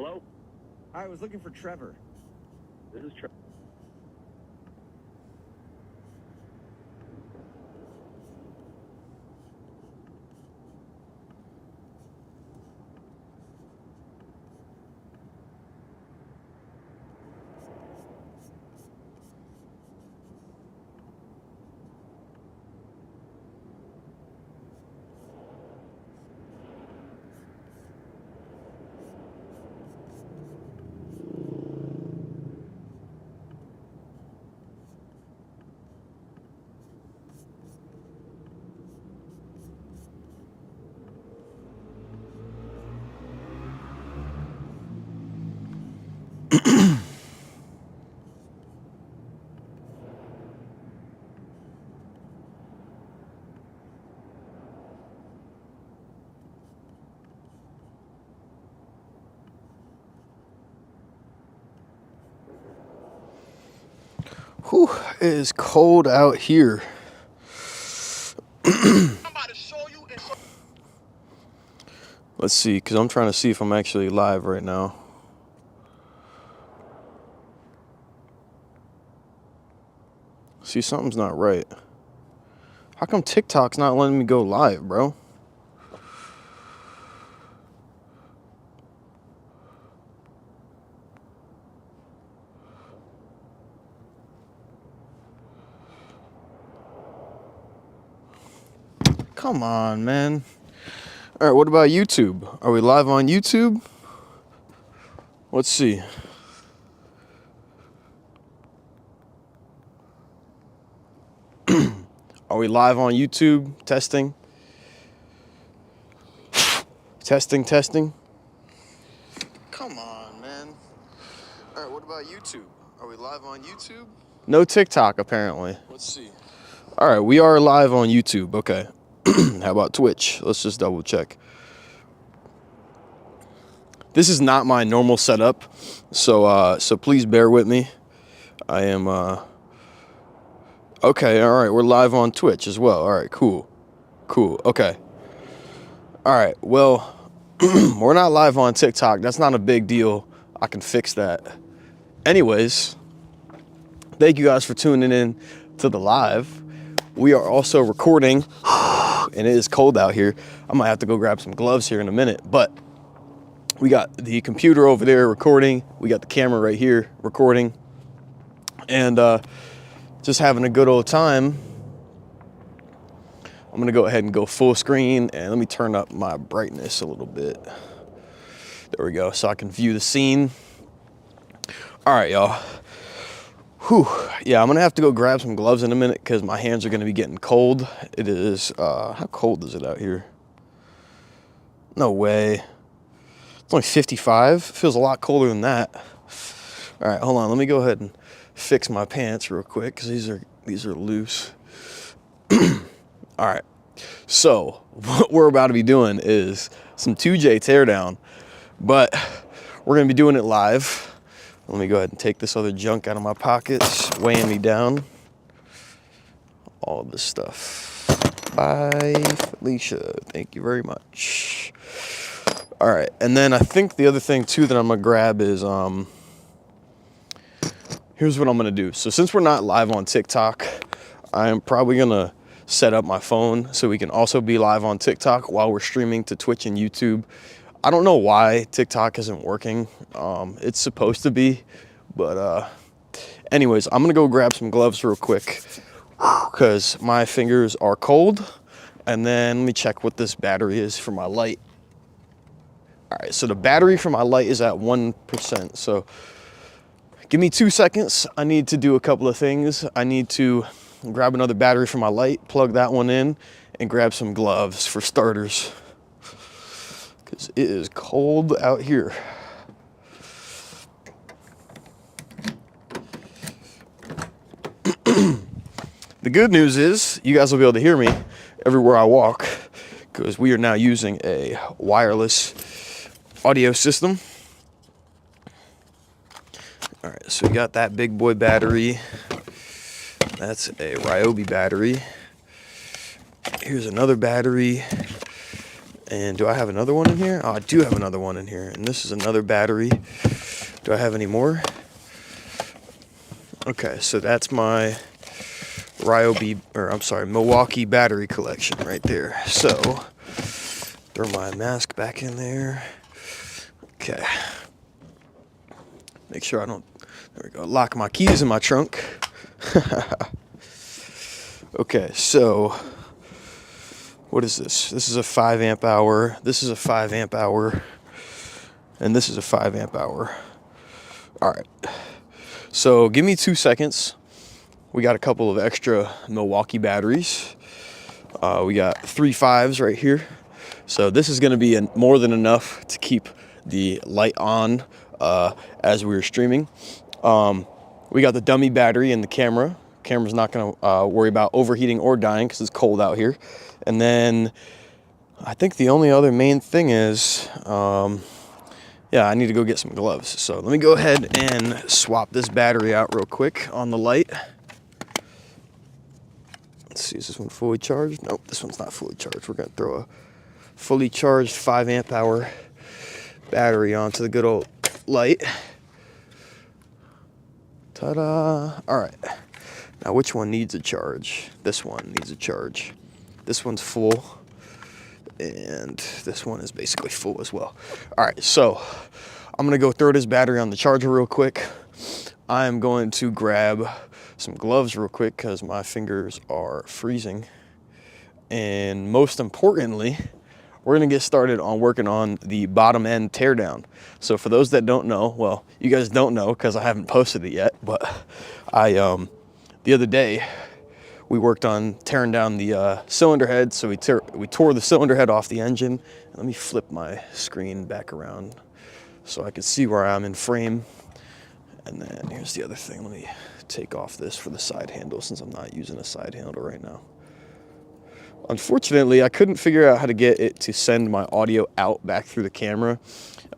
Hello? I was looking for Trevor. This is Trevor. Whew, it is cold out here. Let's see, because I'm trying to see if I'm actually live right now. See, something's not right. How come TikTok's not letting me go live, bro? Come on, man. All right, what about YouTube? Are we live on YouTube? Let's see. Are we live on YouTube? Testing. Testing. Come on, man. All right, what about YouTube? Are we live on YouTube? No TikTok, apparently. Let's see. All right, we are live on YouTube. Okay. How about Twitch? Let's just double check. This is not my normal setup, so please bear with me. I am okay, all right, we're live on Twitch as well. All right, cool. Okay. All right, well, we're not live on TikTok. That's not a big deal. I can fix that. Anyways, thank you guys for tuning in to the live. We are also recording, and it is cold out here. I might have to go grab some gloves here in a minute, but we got the computer over there recording. We got the camera right here recording, and just having a good old time. I'm gonna go ahead and go full screen, and let me turn up my brightness a little bit. There we go, so I can view the scene. All right, y'all. Whew. Yeah, I'm gonna have to go grab some gloves in a minute because my hands are gonna be getting cold. It is, how cold is it out here? No way. It's only 55. Feels a lot colder than that. All right, hold on. Let me go ahead and fix my pants real quick because these are loose. All right. So what we're about to be doing is some 2J teardown, but we're gonna be doing it live. Let me go ahead and take this other junk out of my pockets, weighing me down. All this stuff. Bye, Felicia. Thank you very much. All right, and then I think the other thing too that I'm gonna grab is here's what I'm gonna do. So since we're not live on TikTok, I am probably gonna set up my phone so we can also be live on TikTok while we're streaming to Twitch and YouTube. I don't know why TikTok isn't working. It's supposed to be, but anyways, I'm gonna go grab some gloves real quick because my fingers are cold. And then let me check what this battery is for my light. All right, so the battery for my light is at 1%. So give me 2 seconds. I need to do a couple of things. I need to grab another battery for my light, plug that one in, and grab some gloves for starters. Because it is cold out here. The good news is you guys will be able to hear me everywhere I walk because we are now using a wireless audio system. All right, so we got that big boy battery. That's a Ryobi battery. Here's another battery. And do I have another one in here? Oh, I do have another one in here. And this is another battery. Do I have any more? Okay, so that's my Milwaukee battery collection right there. So, throw my mask back in there. Okay. Make sure I don't, there we go, lock my keys in my trunk. Okay, so, what is this? This is a 5 amp hour. This is a 5 amp hour. And this is a 5 amp hour. All right. So give me 2 seconds. We got a couple of extra Milwaukee batteries. We got 3 5s right here. So this is going to be more than enough to keep the light on as we were streaming. We got the dummy battery in the camera. Camera's not going to worry about overheating or dying because it's cold out here. And then I think the only other main thing is, yeah, I need to go get some gloves. So let me go ahead and swap this battery out real quick on the light. Let's see, is this one fully charged? Nope, this one's not fully charged. We're going to throw a fully charged 5 amp hour battery onto the good old light. Ta-da! All right. Now, which one needs a charge? This one needs a charge. This one's full. And this one is basically full as well. All right, so I'm gonna go throw this battery on the charger real quick. I'm going to grab some gloves real quick because my fingers are freezing. And most importantly, we're gonna get started on working on the bottom end teardown. So for those that don't know, well, you guys don't know because I haven't posted it yet, but the other day, we worked on tearing down the cylinder head. So we tore the cylinder head off the engine. Let me flip my screen back around so I can see where I'm in frame. And then here's the other thing. Let me take off this for the side handle since I'm not using a side handle right now. Unfortunately, I couldn't figure out how to get it to send my audio out back through the camera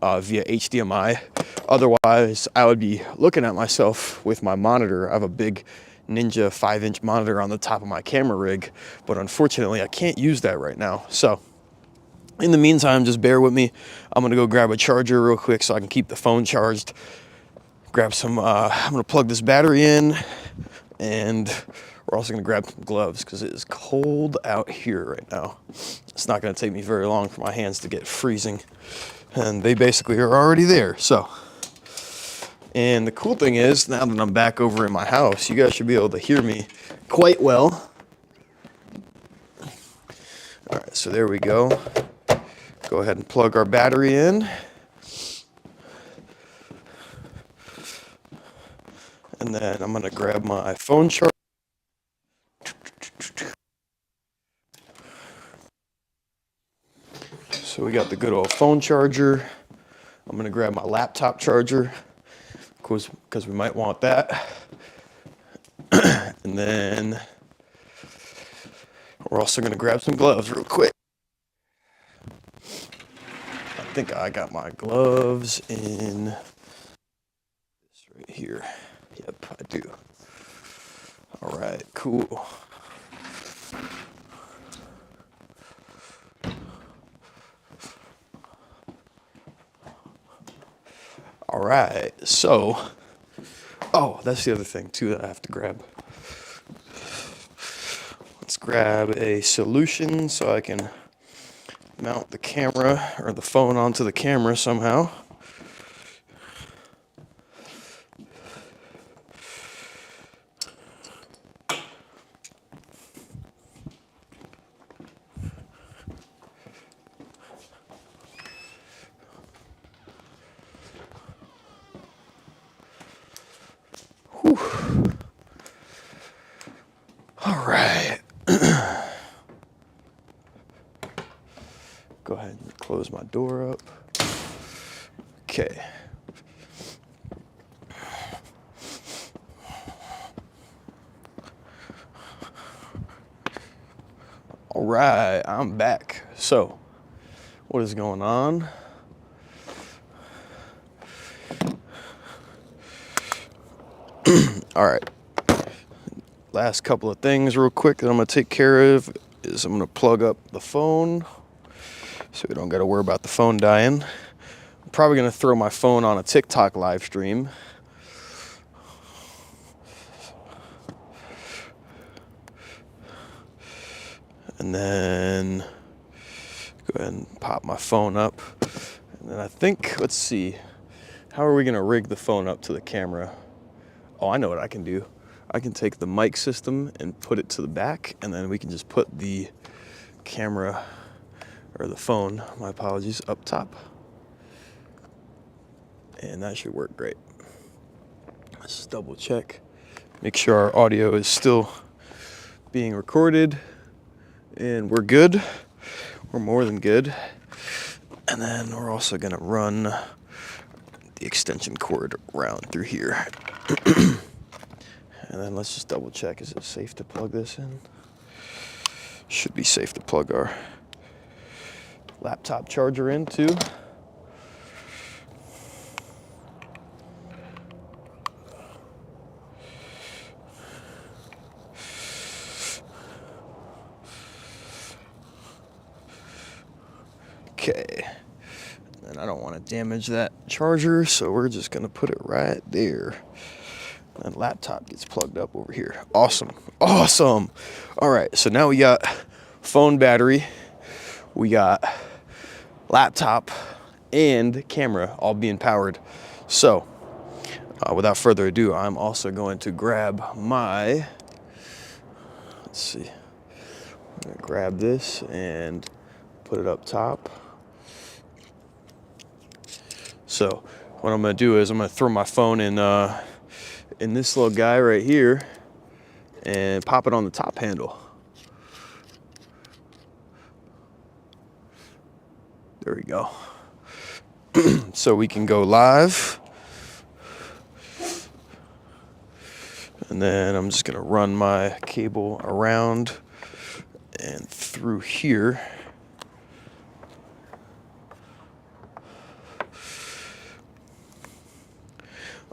via HDMI. Otherwise, I would be looking at myself with my monitor. I have a big Ninja 5-inch monitor on the top of my camera rig, but unfortunately I can't use that right now. So in the meantime, just bear with me. I'm gonna go grab a charger real quick so I can keep the phone charged. Grab some, I'm gonna plug this battery in, and we're also gonna grab some gloves because it is cold out here right now. It's not gonna take me very long for my hands to get freezing, and they basically are already there. So, and the cool thing is, now that I'm back over in my house, you guys should be able to hear me quite well. All right, so there we go. Go ahead and plug our battery in. And then I'm gonna grab my phone charger. So we got the good old phone charger. I'm gonna grab my laptop charger, of course, because we might want that. And then we're also gonna grab some gloves real quick. I think I got my gloves in this right here. Yep, I do. All right, cool. All right, so, oh, that's the other thing too that I have to grab. Let's grab a solution so I can mount the camera or the phone onto the camera somehow. Whew. All right. Go ahead and close my door up. Okay. All right, I'm back. So, what is going on? All right. Last couple of things real quick that I'm gonna take care of is I'm gonna plug up the phone so we don't got to worry about the phone dying. I'm probably going to throw my phone on a TikTok live stream. And then go ahead and pop my phone up. And then I think, let's see, how are we going to rig the phone up to the camera? Oh, I know what I can do. I can take the mic system and put it to the back, and then we can just put the camera, or the phone, my apologies, up top. And that should work great. Let's just double check. Make sure our audio is still being recorded. And we're good. We're more than good. And then we're also gonna run the extension cord around through here. And then let's just double check. Is it safe to plug this in? Should be safe to plug our laptop charger in too. Okay, and I don't want to damage that charger, so we're just gonna put it right there. And laptop gets plugged up over here. Awesome, awesome. All right, so now we got phone battery, we got laptop and camera all being powered. So without further ado, I'm also going to grab my, let's see, I'm gonna grab this and put it up top. So what I'm gonna do is I'm gonna throw my phone in this little guy right here and pop it on the top handle. There we go. So we can go live. And then I'm just gonna run my cable around and through here.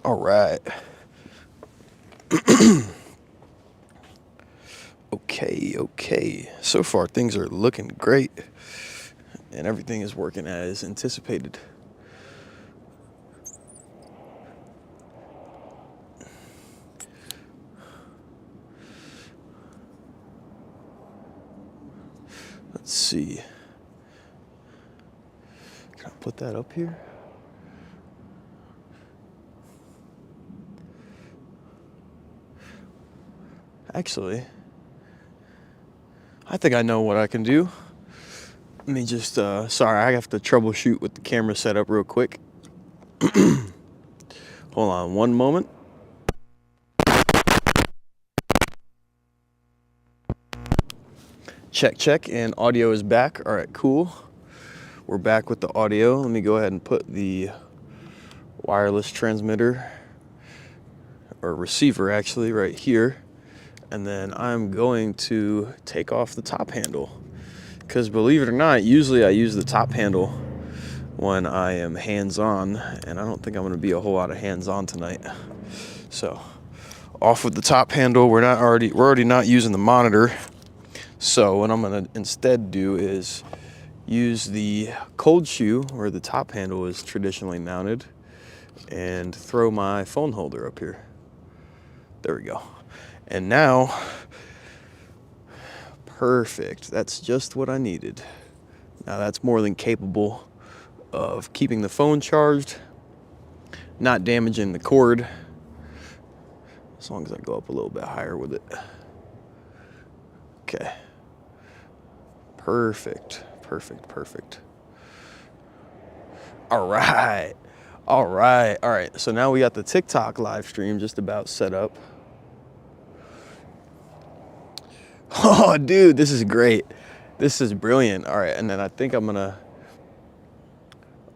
All right. Okay. So far, things are looking great, and everything is working as anticipated. Let's see. Can I put that up here? Actually, I think I know what I can do. Let me just, sorry, I have to troubleshoot with the camera setup real quick. Hold on one moment. Check, and audio is back. All right, cool. We're back with the audio. Let me go ahead and put the wireless transmitter, or receiver actually, right here. And then I'm going to take off the top handle. Because believe it or not, usually I use the top handle when I am hands-on, and I don't think I'm gonna be a whole lot of hands-on tonight. So, off with the top handle. We're already not using the monitor. So what I'm gonna instead do is use the cold shoe where the top handle is traditionally mounted and throw my phone holder up here. There we go. And now, perfect. That's just what I needed. Now that's more than capable of keeping the phone charged, not damaging the cord, as long as I go up a little bit higher with it. Okay. Perfect. All right. So now we got the TikTok live stream just about set up. Oh, dude, this is great. This is brilliant. All right, and then I think I'm gonna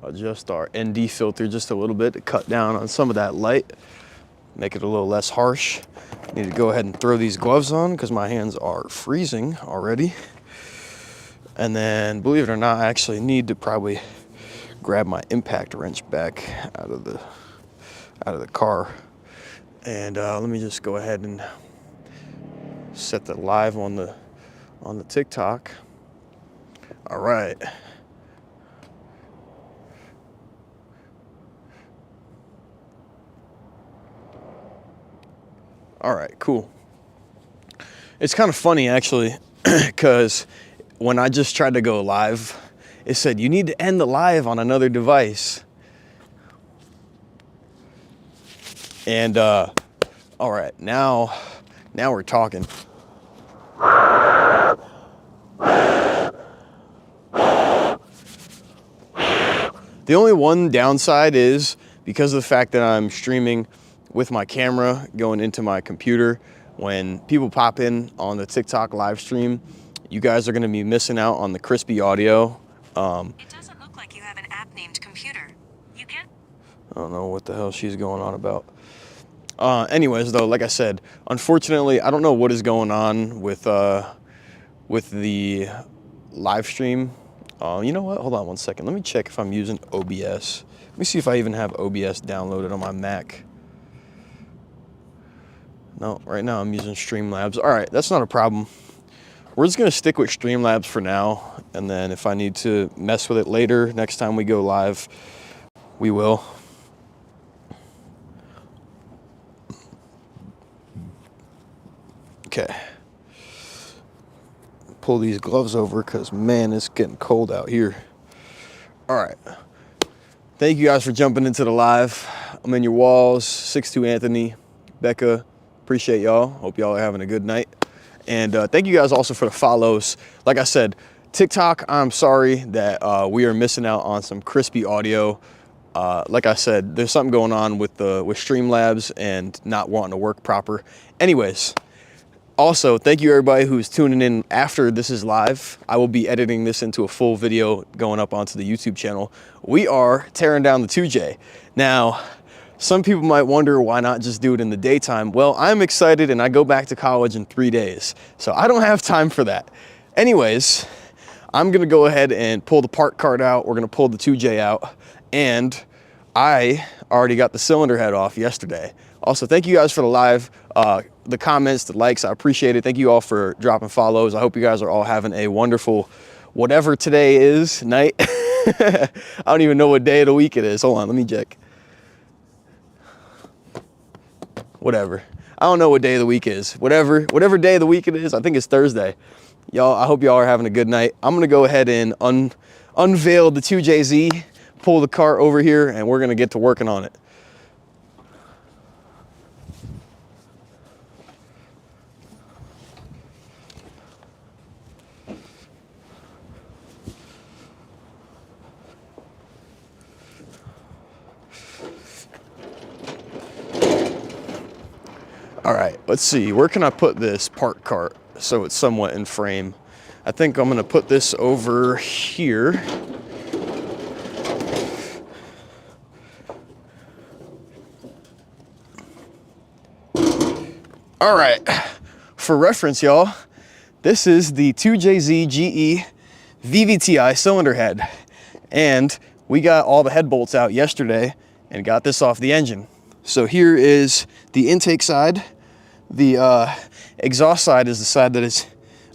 adjust our ND filter just a little bit to cut down on some of that light, make it a little less harsh. Need to go ahead and throw these gloves on because my hands are freezing already. And then, believe it or not, I actually need to probably grab my impact wrench back out of the car. And let me just go ahead and set the live on the TikTok. All right, All right, cool. It's kind of funny actually, because when I just tried to go live, it said you need to end the live on another device. And all right, now we're talking. The only one downside is because of the fact that I'm streaming with my camera going into my computer, when people pop in on the TikTok live stream, you guys are gonna be missing out on the crispy audio. It doesn't look like you have an app named computer. You can. I don't know what the hell she's going on about. Anyways, though, like I said, unfortunately, I don't know what is going on with the live stream. You know what? Hold on one second. Let me check if I'm using OBS. Let me see if I even have OBS downloaded on my Mac. No, right now I'm using Streamlabs. All right, that's not a problem. We're just gonna stick with Streamlabs for now, and then if I need to mess with it later, next time we go live, we will. Okay. Pull these gloves over because, man, it's getting cold out here. All right. Thank you guys for jumping into the live. I'm in your walls. 6'2" Anthony, Becca. Appreciate y'all. Hope y'all are having a good night. And thank you guys also for the follows. Like I said, TikTok, I'm sorry that we are missing out on some crispy audio. Like I said, there's something going on with Streamlabs and not wanting to work proper. Anyways. Also, thank you everybody who's tuning in after this is live. I will be editing this into a full video going up onto the YouTube channel. We are tearing down the 2J. Now, some people might wonder why not just do it in the daytime. Well, I'm excited and I go back to college in 3 days, so I don't have time for that. Anyways, I'm gonna go ahead and pull the part card out. We're gonna pull the 2J out, and I already got the cylinder head off yesterday. Also, thank you guys for the live, the comments, the likes. I appreciate it. Thank you all for dropping follows. I hope you guys are all having a wonderful, whatever today is, night. I don't even know what day of the week it is. Hold on, let me check. Whatever. I don't know what day of the week is. Whatever day of the week it is, I think it's Thursday. Y'all, I hope y'all are having a good night. I'm gonna go ahead and unveil the 2JZ, pull the cart over here, and we're gonna get to working on it. All right, let's see, where can I put this part cart so it's somewhat in frame? I think I'm gonna put this over here. All right, for reference, y'all, this is the 2JZ GE VVTi cylinder head. And we got all the head bolts out yesterday and got this off the engine. So here is the intake side. The exhaust side is the side that is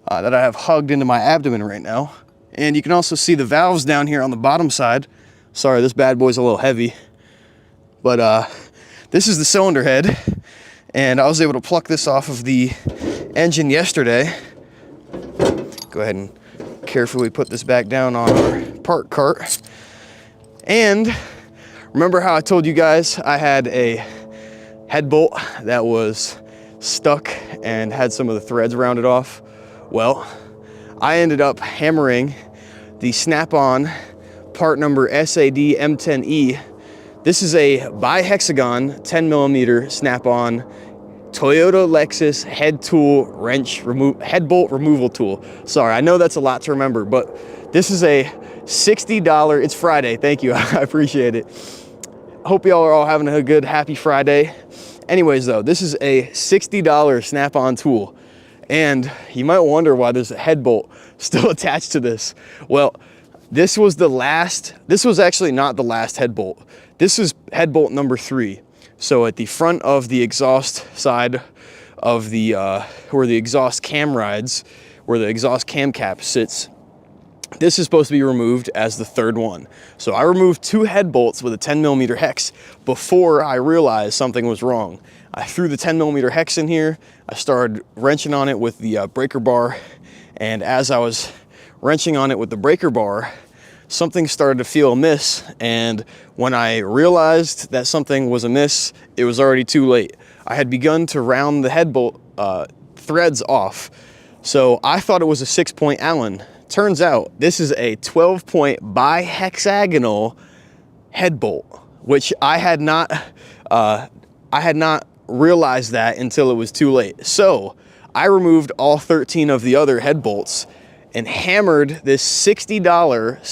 that I have hugged into my abdomen right now. And you can also see the valves down here on the bottom side. Sorry, this bad boy's a little heavy. But this is the cylinder head. And I was able to pluck this off of the engine yesterday. Go ahead and carefully put this back down on our part cart. And remember how I told you guys I had a head bolt that was stuck and had some of the threads rounded off? Well, I ended up hammering the snap-on part number SAD M10E. This is a bi-hexagon 10mm snap-on Toyota Lexus head bolt removal tool. Sorry, I know that's a lot to remember, but this is a $60, it's Friday, thank you, I appreciate it. Hope y'all are all having a good, happy Friday. Anyways though, this is a $60 snap-on tool. And you might wonder why there's a head bolt still attached to this. Well, this was actually not the last head bolt. This is head bolt number 3. So at the front of the exhaust side of the, where the exhaust cam rides, where the exhaust cam cap sits, This is supposed to be removed as the third one. So I removed 2 head bolts with a 10mm hex before I realized something was wrong. I threw the 10mm hex in here. I started wrenching on it with the breaker bar. And as I was wrenching on it with the breaker bar, something started to feel amiss. And when I realized that something was amiss, it was already too late. I had begun to round the head bolt threads off. So I thought it was a 6-point Allen. Turns out this is a 12-point bi-hexagonal head bolt, which I had not realized that until it was too late. So I removed all 13 of the other head bolts and hammered this $60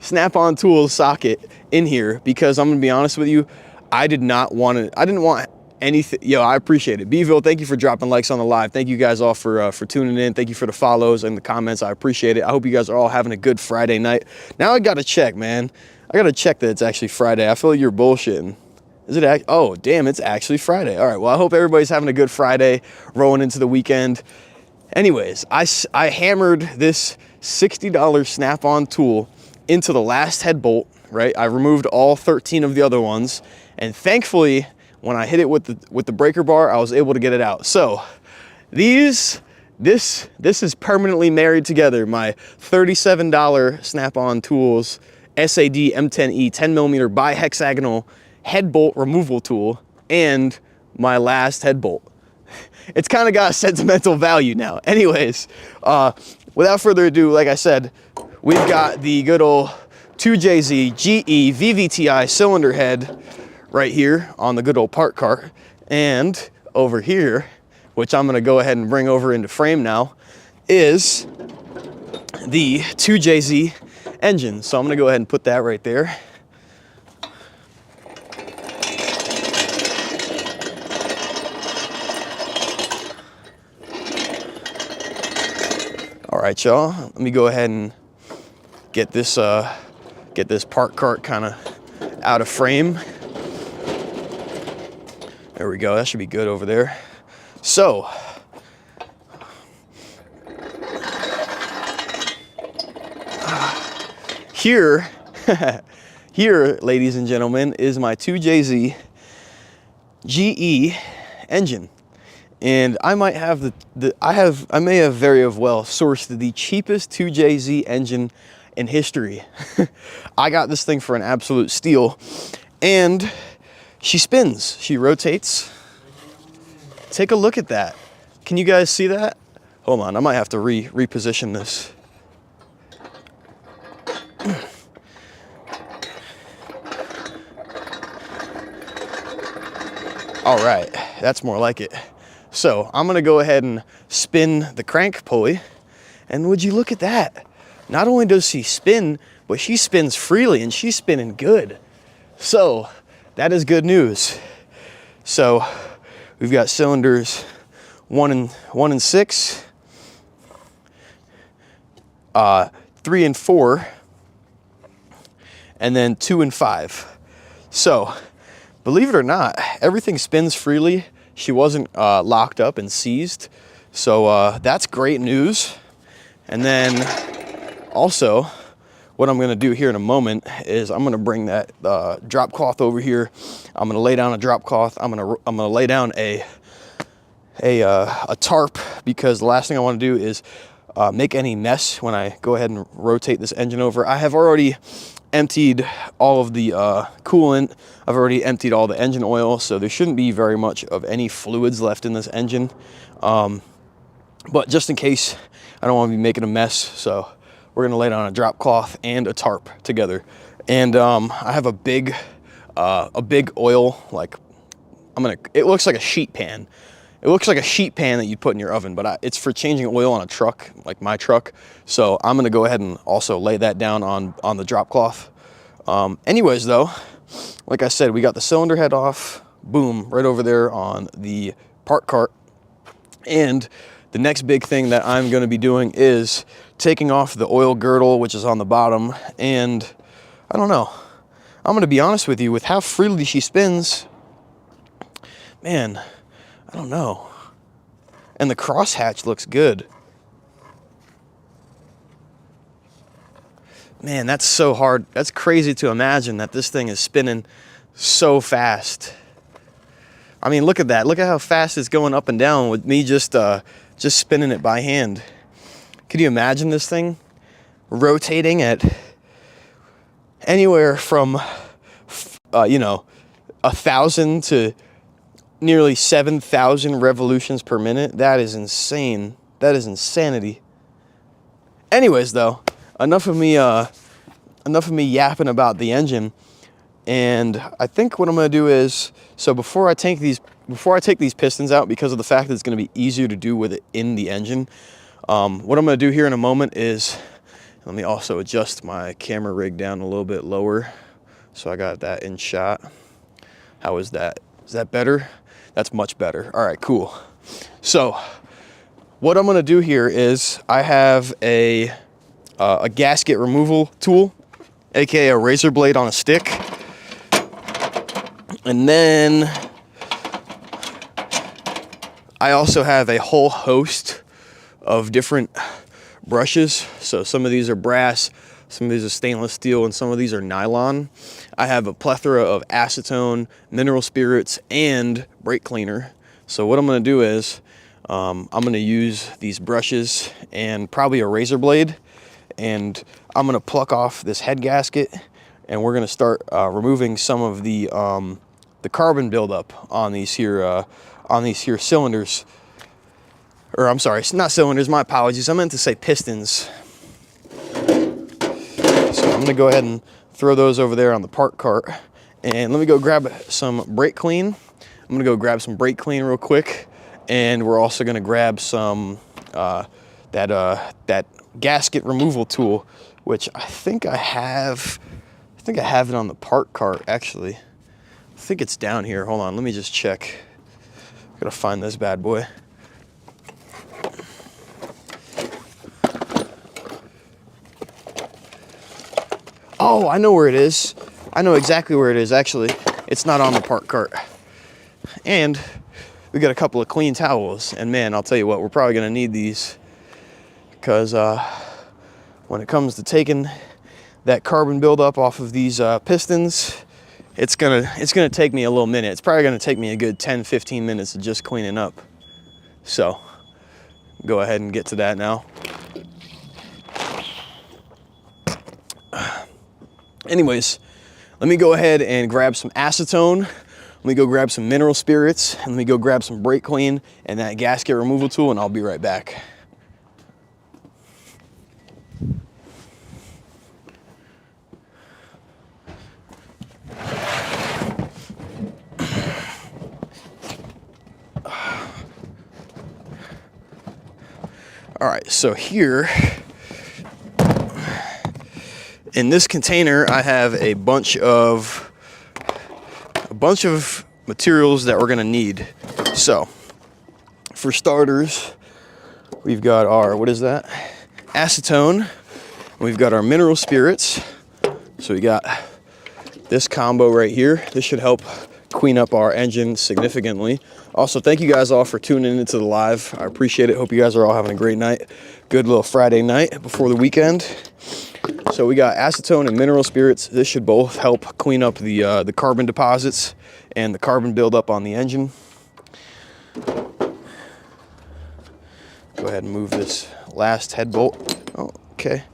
Snap-on Tools socket in here because I'm gonna be honest with you, I didn't want anything. Yo, I appreciate it. Beeville, thank you for dropping likes on the live. Thank you guys all for tuning in. Thank you for the follows and the comments. I appreciate it. I hope you guys are all having a good Friday night. Now I gotta check, man. I gotta check that it's actually Friday. I feel like you're bullshitting. Is it? Oh, damn, it's actually Friday. All right, well, I hope everybody's having a good Friday, rolling into the weekend. Anyways, I hammered this $60 Snap-on tool into the last head bolt, right? I removed all 13 of the other ones, and thankfully, when I hit it with the breaker bar, I was able to get it out. So this is permanently married together. My $37 Snap-on Tools SAD M10E 10mm bi-hexagonal head bolt removal tool and my last head bolt. It's kind of got a sentimental value now. Anyways, without further ado, like I said, we've got the good old 2JZ GE VVTi cylinder head right here on the good old part cart, and over here, which I'm gonna go ahead and bring over into frame now, is the 2JZ engine. So I'm gonna go ahead and put that right there. All right, y'all, let me go ahead and get this part cart kind of out of frame. There we go, that should be good over there. So, here, ladies and gentlemen, is my 2JZ GE engine. And I might have I may have very well sourced the cheapest 2JZ engine in history. I got this thing for an absolute steal, and she spins, she rotates. Take a look at that. Can you guys see that? Hold on, I might have to reposition this. All right, that's more like it. So I'm gonna go ahead and spin the crank pulley, and would you look at that? Not only does she spin, but she spins freely, and she's spinning good. So that is good news. So we've got cylinders 1 and 6, 3 and 4, and then 2 and 5. So believe it or not, everything spins freely. She wasn't locked up and seized. So that's great news. And then also, what I'm gonna do here in a moment is I'm gonna bring that drop cloth over here. I'm gonna lay down a drop cloth. I'm gonna lay down a tarp, because the last thing I wanna do is make any mess when I go ahead and rotate this engine over. I have already emptied all of the coolant. I've already emptied all the engine oil, so there shouldn't be very much of any fluids left in this engine. But just in case, I don't want to be making a mess, so we're gonna lay down a drop cloth and a tarp together. And I have a big oil, like it looks like a sheet pan. It looks like a sheet pan that you put in your oven, but it's for changing oil on a truck, like my truck. So I'm gonna go ahead and also lay that down on the drop cloth. Anyways though, like I said, we got the cylinder head off, boom, right over there on the part cart. And the next big thing that I'm gonna be doing is taking off the oil girdle, which is on the bottom. And I don't know, I'm gonna be honest with you, with how freely she spins, man, I don't know. And the crosshatch looks good. Man, that's so hard. That's crazy to imagine that this thing is spinning so fast. I mean, look at that. Look at how fast it's going up and down with me just spinning it by hand. Could you imagine this thing rotating at anywhere from, 1,000 to nearly 7,000 revolutions per minute? That is insane. That is insanity. Anyways, though, enough of me yapping about the engine. And I think what I'm gonna do is, so before I take these pistons out, because of the fact that it's gonna be easier to do with it in the engine, what I'm gonna do here in a moment is, let me also adjust my camera rig down a little bit lower, so I got that in shot. How is that? Is that better? That's much better. All right, cool. So what I'm gonna do here is, I have a gasket removal tool, aka a razor blade on a stick. And then I also have a whole host of different brushes. So some of these are brass, some of these are stainless steel, and some of these are nylon. I have a plethora of acetone, mineral spirits, and brake cleaner. So what I'm gonna do is, I'm gonna use these brushes and probably a razor blade, and I'm gonna pluck off this head gasket, and we're gonna start removing some of the carbon buildup on these here cylinders. Or I'm sorry, not cylinders, my apologies. I meant to say pistons. So I'm gonna go ahead and throw those over there on the park cart. And let me go grab some brake clean. I'm gonna go grab some brake clean real quick. And we're also gonna grab some, that gasket removal tool, which I think I have it on the park cart, actually. I think it's down here. Hold on, let me just check. Gotta find this bad boy. Oh, I know where it is. I know exactly where it is, actually. It's not on the park cart. And we got a couple of clean towels. And man, I'll tell you what, we're probably gonna need these, because when it comes to taking that carbon buildup off of these pistons, it's gonna take me a little minute. It's probably gonna take me a good 10-15 minutes of just cleaning up. So go ahead and get to that now. Anyways, let me go ahead and grab some acetone. Let me go grab some mineral spirits, and let me go grab some brake clean and that gasket removal tool, and I'll be right back. All right, so here in this container, I have a bunch of materials that we're gonna need. So, for starters, we've got our, what is that? Acetone. We've got our mineral spirits. So we got this combo right here. This should help clean up our engine significantly. Also, thank you guys all for tuning into the live. I appreciate it. Hope you guys are all having a great night. Good little Friday night before the weekend. So we got acetone and mineral spirits. This should both help clean up the carbon deposits and the carbon buildup on the engine. Go ahead and move this last head bolt. Oh, okay.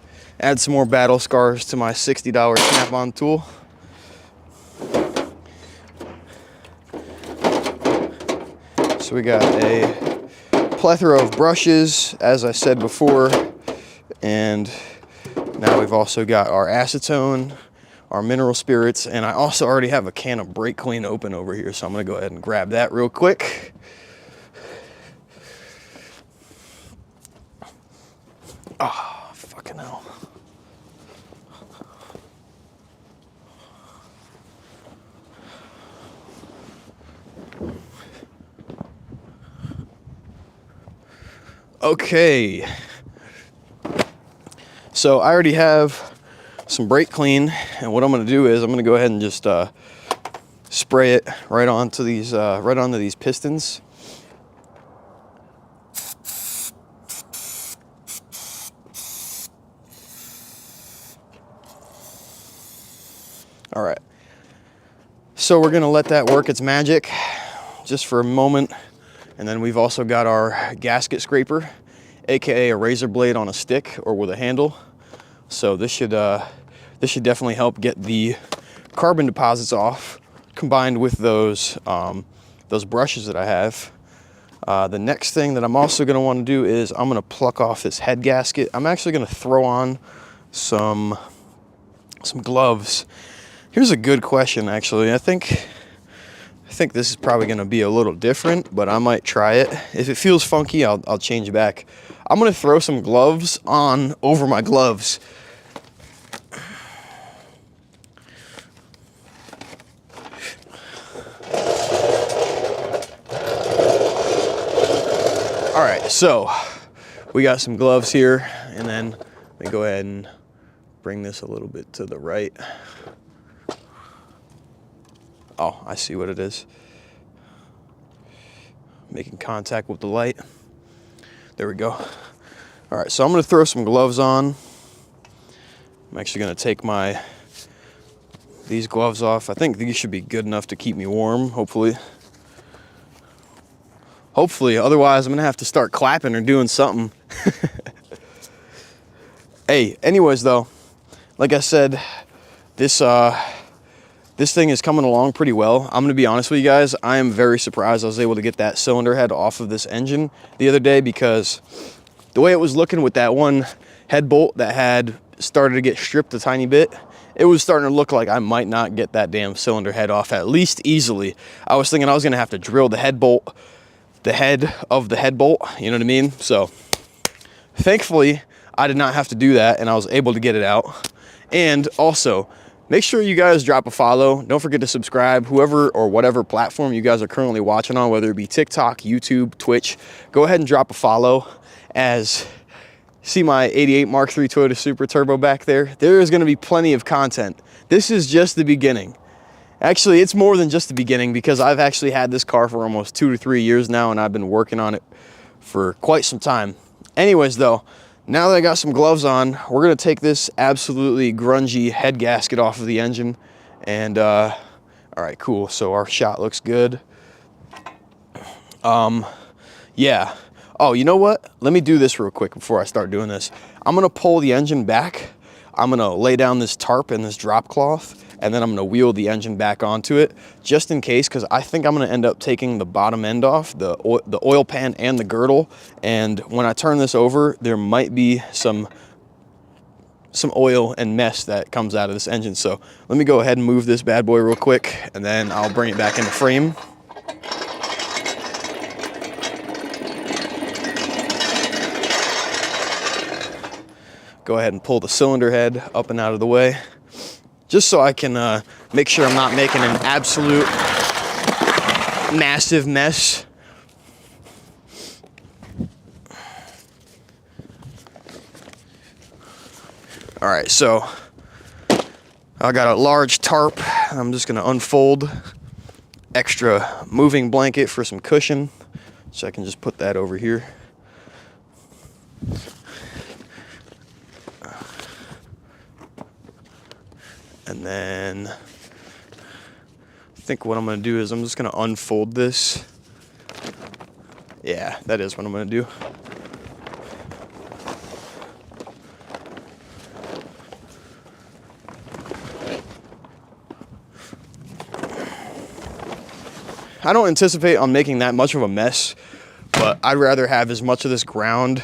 Add some more battle scars to my $60 snap-on tool. So we got a plethora of brushes, as I said before, and now we've also got our acetone, our mineral spirits, and I also already have a can of brake clean open over here, so I'm gonna go ahead and grab that real quick. Oh, fucking hell. Okay, so I already have some brake clean, and what I'm going to do is I'm going to go ahead and just spray it right onto these pistons. All right. So we're gonna let that work its magic just for a moment. And then we've also got our gasket scraper, AKA a razor blade on a stick or with a handle. So this should definitely help get the carbon deposits off, combined with those brushes that I have. The next thing that I'm also gonna wanna do is I'm gonna pluck off this head gasket. I'm actually gonna throw on some gloves. Here's a good question, actually. I think this is probably gonna be a little different, but I might try it. If it feels funky, I'll change back. I'm gonna throw some gloves on over my gloves. All right, so we got some gloves here, and then let me go ahead and bring this a little bit to the right. Oh, I see what it is. Making contact with the light. There we go. All right, so I'm gonna throw some gloves on. I'm actually gonna take these gloves off. I think these should be good enough to keep me warm, hopefully. Otherwise I'm gonna have to start clapping or doing something. Hey, anyways though, like I said, this thing is coming along pretty well. I'm gonna be honest with you guys, I am very surprised I was able to get that cylinder head off of this engine the other day, because the way it was looking with that one head bolt that had started to get stripped a tiny bit, it was starting to look like I might not get that damn cylinder head off, at least easily. I was thinking I was gonna have to drill the head bolt, the head of the head bolt, you know what I mean? So thankfully I did not have to do that, and I was able to get it out. And also, make sure you guys drop a follow. Don't forget to subscribe, whoever or whatever platform you guys are currently watching on, whether it be TikTok, YouTube, Twitch. Go ahead and drop a follow. As see my 88 Mark III Toyota Super Turbo back there? There is gonna be plenty of content. This is just the beginning. Actually, it's more than just the beginning, because I've actually had this car for almost 2 to 3 years now, and I've been working on it for quite some time. Anyways though, now that I got some gloves on, we're gonna take this absolutely grungy head gasket off of the engine. And all right, cool, so our shot looks good. Yeah. Oh, you know what? Let me do this real quick before I start doing this. I'm gonna pull the engine back. I'm gonna lay down this tarp and this drop cloth, and then I'm gonna wheel the engine back onto it, just in case, because I think I'm gonna end up taking the bottom end off, the oil pan and the girdle. And when I turn this over, there might be some oil and mess that comes out of this engine. So let me go ahead and move this bad boy real quick, and then I'll bring it back into frame. Go ahead and pull the cylinder head up and out of the way, just so I can make sure I'm not making an absolute massive mess. All right, so I got a large tarp. I'm just gonna unfold extra moving blanket for some cushion, so I can just put that over here. And then I think what I'm gonna do is I'm just gonna unfold this. Yeah, that is what I'm gonna do. I don't anticipate on making that much of a mess, but I'd rather have as much of this ground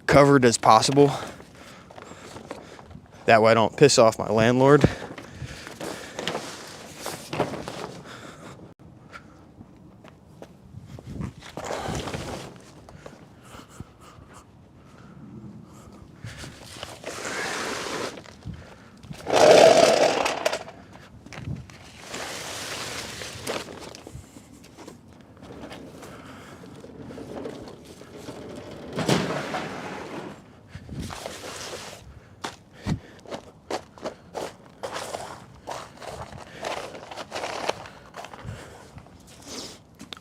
covered as possible. That way I don't piss off my landlord.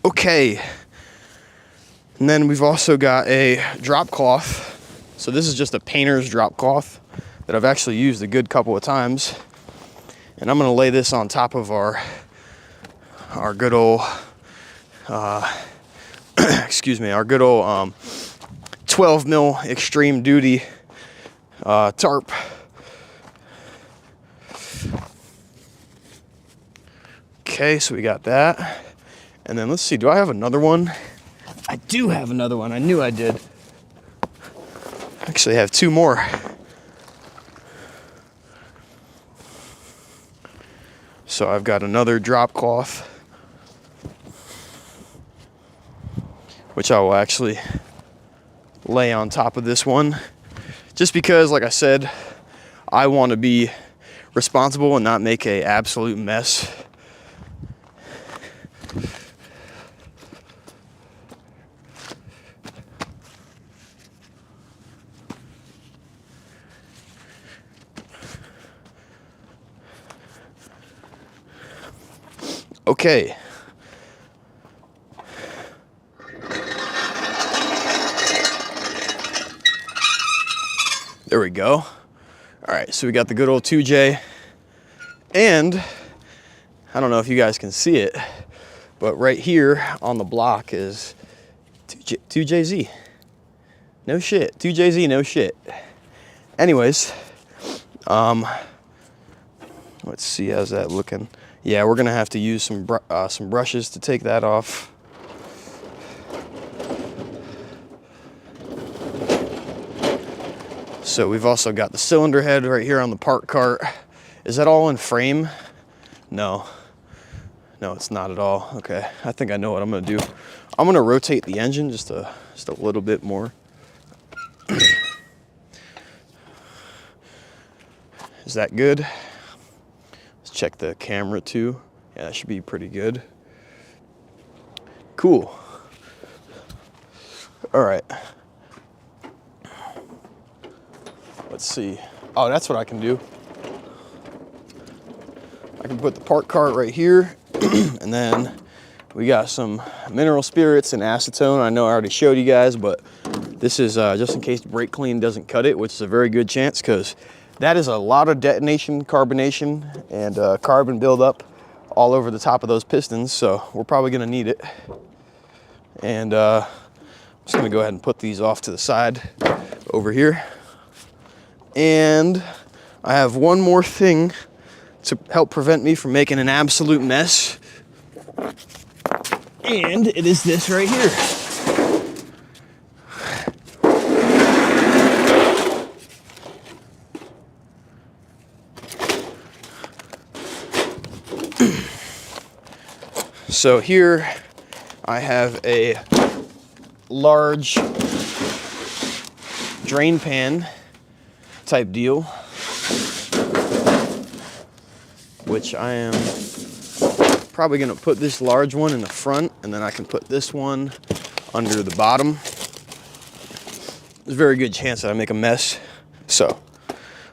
Okay, and then we've also got a drop cloth. So this is just a painter's drop cloth that I've actually used a good couple of times. And I'm gonna lay this on top of our good old, excuse me, our good old 12 mil extreme duty tarp. Okay, so we got that. And then let's see, do I have another one? I do have another one. I knew I did. Actually, I have two more. So I've got another drop cloth, which I will actually lay on top of this one. Just because, like I said, I want to be responsible and not make an absolute mess. Okay. There we go. All right, so we got the good old 2J. And I don't know if you guys can see it, but right here on the block is 2JZ. No shit. 2JZ, no shit. Anyways, let's see, how's that looking? Yeah, we're gonna have to use some brushes to take that off. So we've also got the cylinder head right here on the park cart. Is that all in frame? No. No, it's not at all. Okay, I think I know what I'm gonna do. I'm gonna rotate the engine just a little bit more. Is that good? Check the camera too. Yeah, that should be pretty good. Cool. All right. Let's see. Oh, that's what I can do. I can put the park cart right here, and then we got some mineral spirits and acetone. I know I already showed you guys, but this is just in case brake clean doesn't cut it, which is a very good chance because that is a lot of detonation, carbonation, and carbon buildup all over the top of those pistons, so we're probably gonna need it. And I'm just gonna go ahead and put these off to the side over here. And I have one more thing to help prevent me from making an absolute mess. And it is this right here. So here I have a large drain pan type deal, which I am probably gonna put this large one in the front, and then I can put this one under the bottom. There's a very good chance that I make a mess, so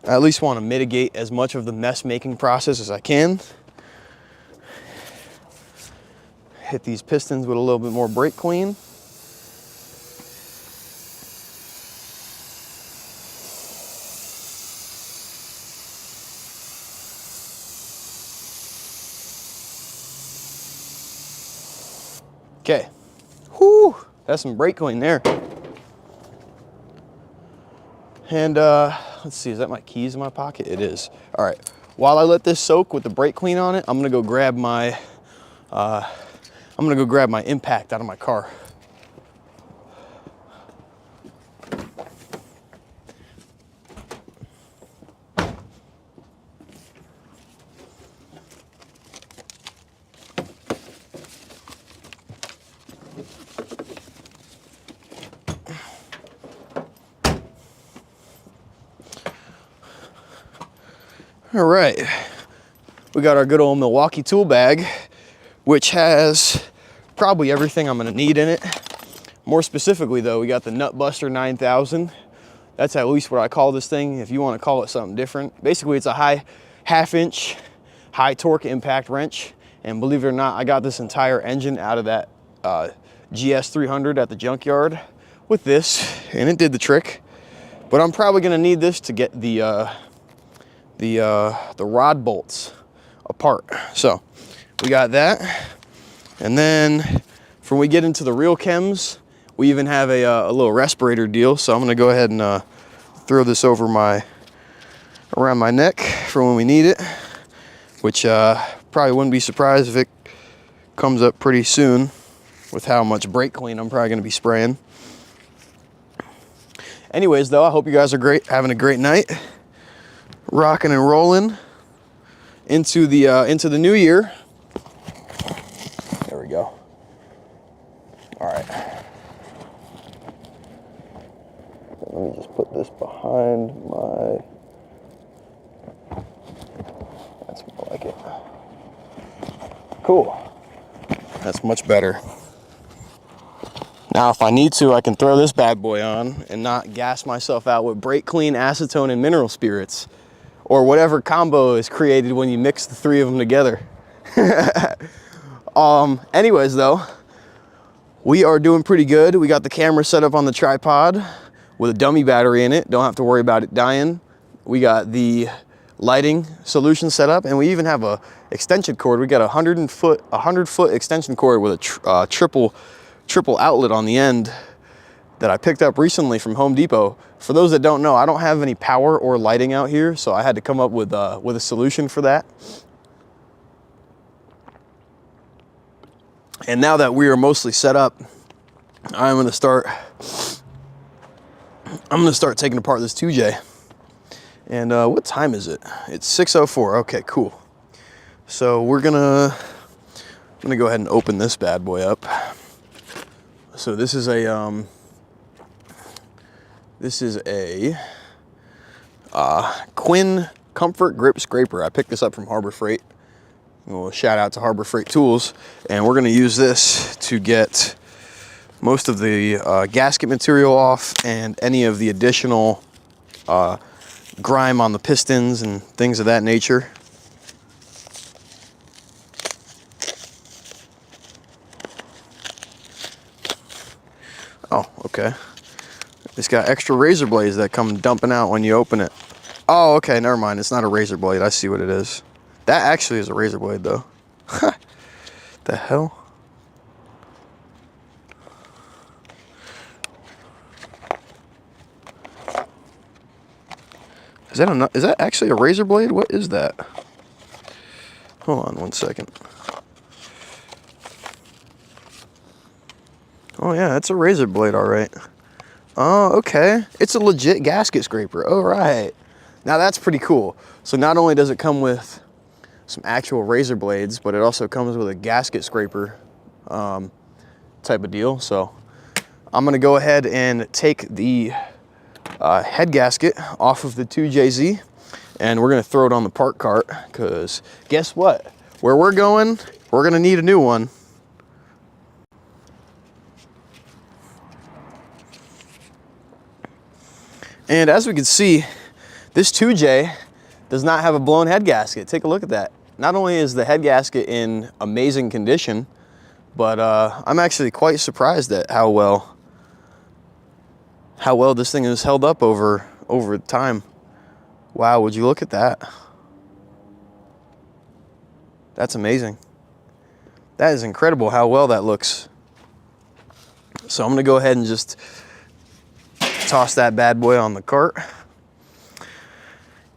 I at least want to mitigate as much of the mess making process as I can. Hit these pistons with a little bit more brake clean. Okay, whew, that's some brake clean there. And let's see, is that my keys in my pocket? It is. All right, while I let this soak with the brake clean on it, I'm gonna go grab my impact out of my car. All right, we got our good old Milwaukee tool bag, which has probably everything I'm gonna need in it. More specifically though, we got the Nutbuster 9000. That's at least what I call this thing, if you wanna call it something different. Basically, it's a high half-inch, high torque impact wrench. And believe it or not, I got this entire engine out of that GS 300 at the junkyard with this, and it did the trick. But I'm probably gonna need this to get the rod bolts part. So we got that. And then when we get into the real chems, we even have a little respirator deal. So I'm gonna go ahead and throw this over around my neck for when we need it, which probably wouldn't be surprised if it comes up pretty soon with how much brake clean I'm probably gonna be spraying. Anyways, though, I hope you guys are having a great night, rocking and rolling into the new year. There we go. All right. Let me just put this behind my. That's more like it. Cool. That's much better. Now, if I need to, I can throw this bad boy on and not gas myself out with brake clean, acetone, and mineral spirits, or whatever combo is created when you mix the three of them together. Anyways, though, we are doing pretty good. We got the camera set up on the tripod with a dummy battery in it. Don't have to worry about it dying. We got the lighting solution set up, and we even have a extension cord. We got a 100-foot extension cord with a triple outlet on the end that I picked up recently from Home Depot. For those that don't know, I don't have any power or lighting out here, so I had to come up with a solution for that. And now that we are mostly set up, I'm gonna start taking apart this 2J. And what time is it? It's 6:04. Okay, cool. So I'm gonna go ahead and open this bad boy up. So this is a Quinn Comfort Grip Scraper. I picked this up from Harbor Freight. Well, shout out to Harbor Freight Tools. And we're gonna use this to get most of the gasket material off and any of the additional grime on the pistons and things of that nature. Oh, okay. It's got extra razor blades that come dumping out when you open it. Oh, okay, never mind. It's not a razor blade. I see what it is. That actually is a razor blade, though. The hell? Is that actually a razor blade? What is that? Hold on one second. Oh yeah, it's a razor blade, all right. Oh, okay. It's a legit gasket scraper. All right. Now that's pretty cool. So not only does it come with some actual razor blades, but it also comes with a gasket scraper type of deal. So I'm gonna go ahead and take the head gasket off of the 2JZ, and we're gonna throw it on the park cart, because guess what? Where we're going, we're gonna need a new one. And as we can see, this 2J does not have a blown head gasket. Take a look at that. Not only is the head gasket in amazing condition, but I'm actually quite surprised at how well this thing has held up over time. Wow, would you look at that? That's amazing. That is incredible how well that looks. So I'm gonna go ahead and just toss that bad boy on the cart.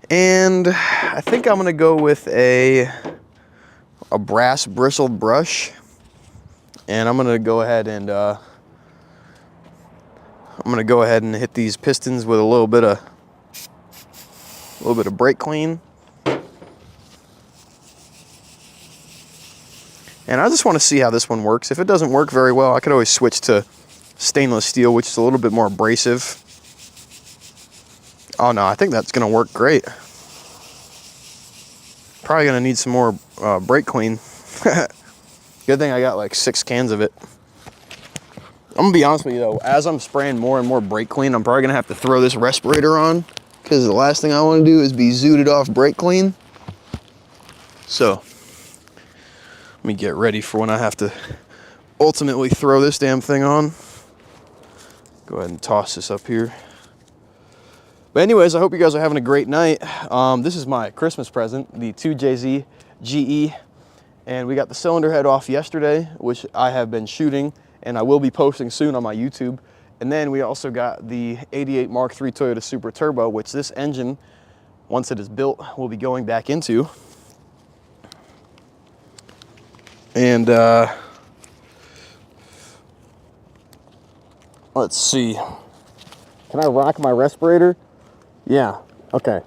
And I think I'm gonna go with a brass bristled brush. And I'm gonna go ahead and hit these pistons with a little bit of brake clean. And I just want to see how this one works. If it doesn't work very well, I could always switch to stainless steel, which is a little bit more abrasive. Oh no, I think that's gonna work great. Probably gonna need some more brake clean. Good thing I got like 6 cans of it. I'm gonna be honest with you though, as I'm spraying more and more brake clean, I'm probably gonna have to throw this respirator on, because the last thing I want to do is be zooted off brake clean. So let me get ready for when I have to ultimately throw this damn thing on. Go ahead and toss this up here. But anyways, I hope you guys are having a great night. This is my Christmas present, the 2JZ GE. And we got the cylinder head off yesterday, which I have been shooting and I will be posting soon on my YouTube. And then we also got the 88 Mark III Toyota Super Turbo, which this engine, once it is built, will be going back into. And let's see. Can I rock my respirator? Yeah, okay.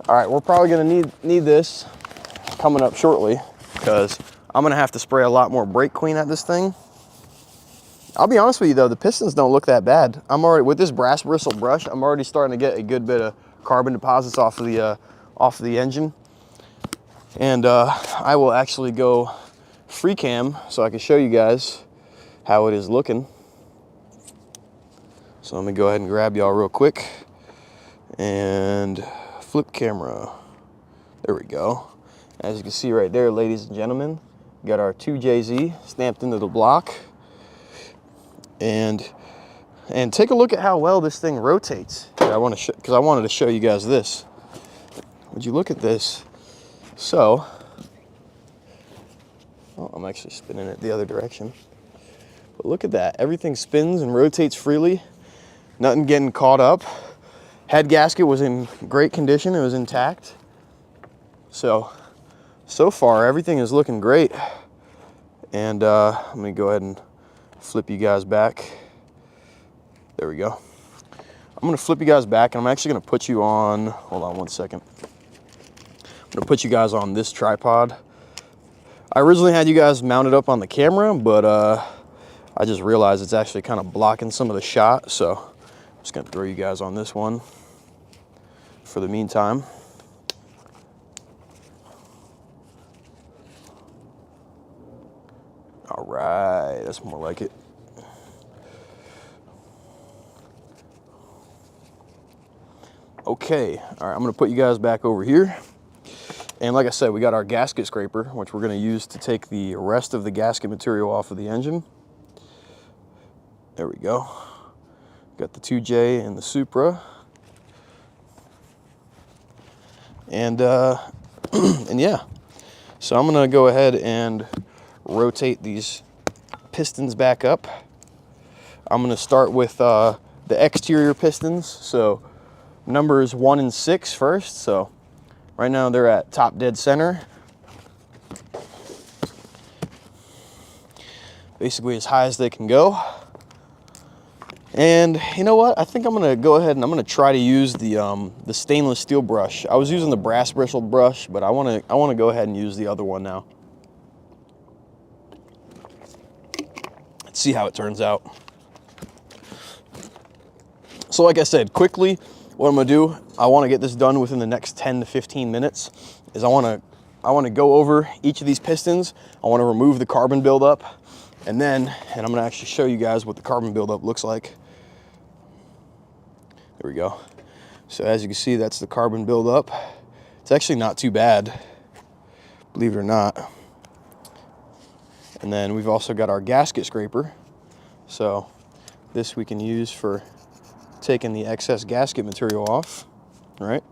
All right, we're probably gonna need this coming up shortly because I'm gonna have to spray a lot more brake clean at this thing. I'll be honest with you though, the pistons don't look that bad. I'm already, with this brass bristle brush, I'm already starting to get a good bit of carbon deposits off of the engine. And I will actually go free cam so I can show you guys how it is looking. So let me go ahead and grab y'all real quick and flip camera. There we go. As you can see right there, ladies and gentlemen, we got our 2JZ stamped into the block. And take a look at how well this thing rotates. I want to because I wanted to show you guys this. Would you look at this? So, oh, I'm actually spinning it the other direction. But look at that. Everything spins and rotates freely. Nothing getting caught up. Head gasket was in great condition. It was intact. So far, everything is looking great. And let me go ahead and flip you guys back. There we go. I'm gonna flip you guys back and I'm actually gonna put you on, hold on one second. I'm gonna put you guys on this tripod. I originally had you guys mounted up on the camera, but I just realized it's actually kind of blocking some of the shot. So I'm just gonna throw you guys on this one for the meantime. All right, that's more like it. Okay, all right, I'm gonna put you guys back over here. And like I said, we got our gasket scraper, which we're gonna use to take the rest of the gasket material off of the engine. There we go. Got the 2J and the Supra. And, and yeah, so I'm gonna go ahead and rotate these pistons back up. I'm gonna start with the exterior pistons. So numbers 1 and 6 first. So right now they're at top dead center. Basically as high as they can go. And you know what? I think I'm gonna go ahead and I'm gonna try to use the stainless steel brush. I was using the brass bristle brush, but I wanna go ahead and use the other one now. Let's see how it turns out. So like I said, quickly, what I'm gonna do, I wanna get this done within the next 10 to 15 minutes, is I wanna go over each of these pistons. I wanna remove the carbon buildup, and I'm gonna actually show you guys what the carbon buildup looks like. There we go. So as you can see, that's the carbon buildup. It's actually not too bad, believe it or not. And then we've also got our gasket scraper. So this we can use for taking the excess gasket material off, right?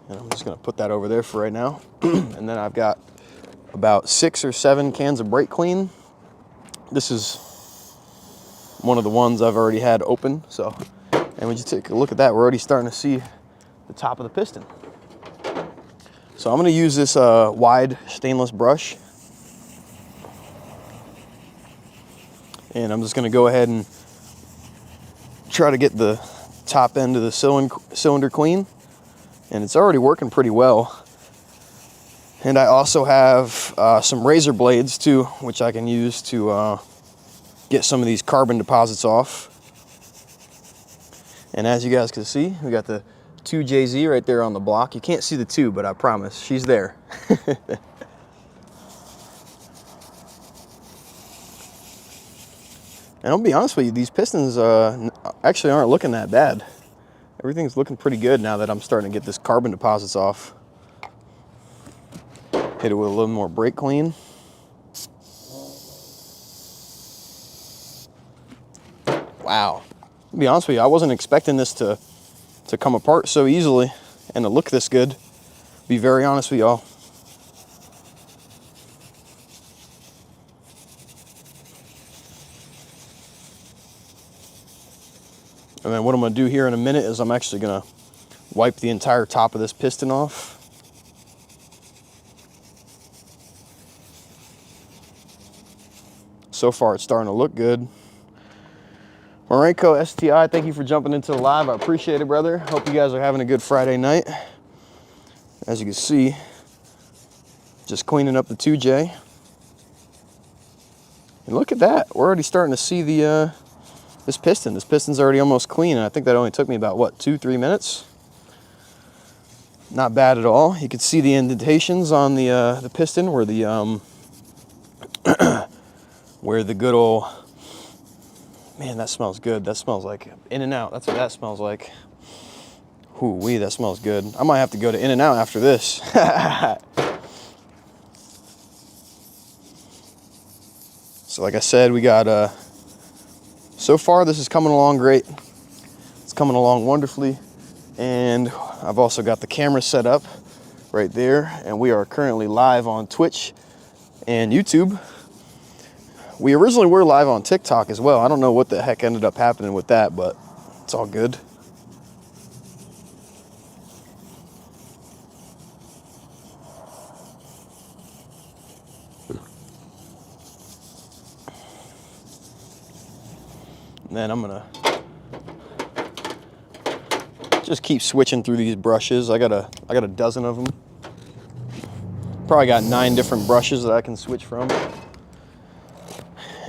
And I'm just gonna put that over there for right now. And then I've got about 6 or 7 cans of brake clean. This is one of the ones I've already had open. So, and we just take a look at that. We're already starting to see the top of the piston. So I'm gonna use this wide stainless brush. And I'm just gonna go ahead and try to get the top end of the cylinder clean. And it's already working pretty well. And I also have some razor blades too, which I can use to get some of these carbon deposits off. And as you guys can see, we got the 2JZ right there on the block. You can't see the 2, but I promise she's there. And I'll be honest with you, these pistons actually aren't looking that bad. Everything's looking pretty good now that I'm starting to get this carbon deposits off. Hit it with a little more brake clean. Wow. To be honest with you, I wasn't expecting this to come apart so easily and to look this good. Be very honest with y'all. And then what I'm gonna do here in a minute is I'm actually gonna wipe the entire top of this piston off. So far, it's starting to look good. Marenko STI, thank you for jumping into the live. I appreciate it, brother. Hope you guys are having a good Friday night. As you can see, just cleaning up the 2J. And look at that. We're already starting to see the this piston. This piston's already almost clean, and I think that only took me about, what, 2-3 minutes? Not bad at all. You can see the indentations on the piston where the where the good old, man, that smells good. That smells like In-N-Out. That's what that smells like. Ooh-wee, that smells good. I might have to go to In-N-Out after this. So like I said, we got, so far this is coming along great. It's coming along wonderfully. And I've also got the camera set up right there. And we are currently live on Twitch and YouTube. We originally were live on TikTok as well. I don't know what the heck ended up happening with that, but it's all good. And then I'm gonna just keep switching through these brushes. I got a dozen of them. Probably got 9 different brushes that I can switch from.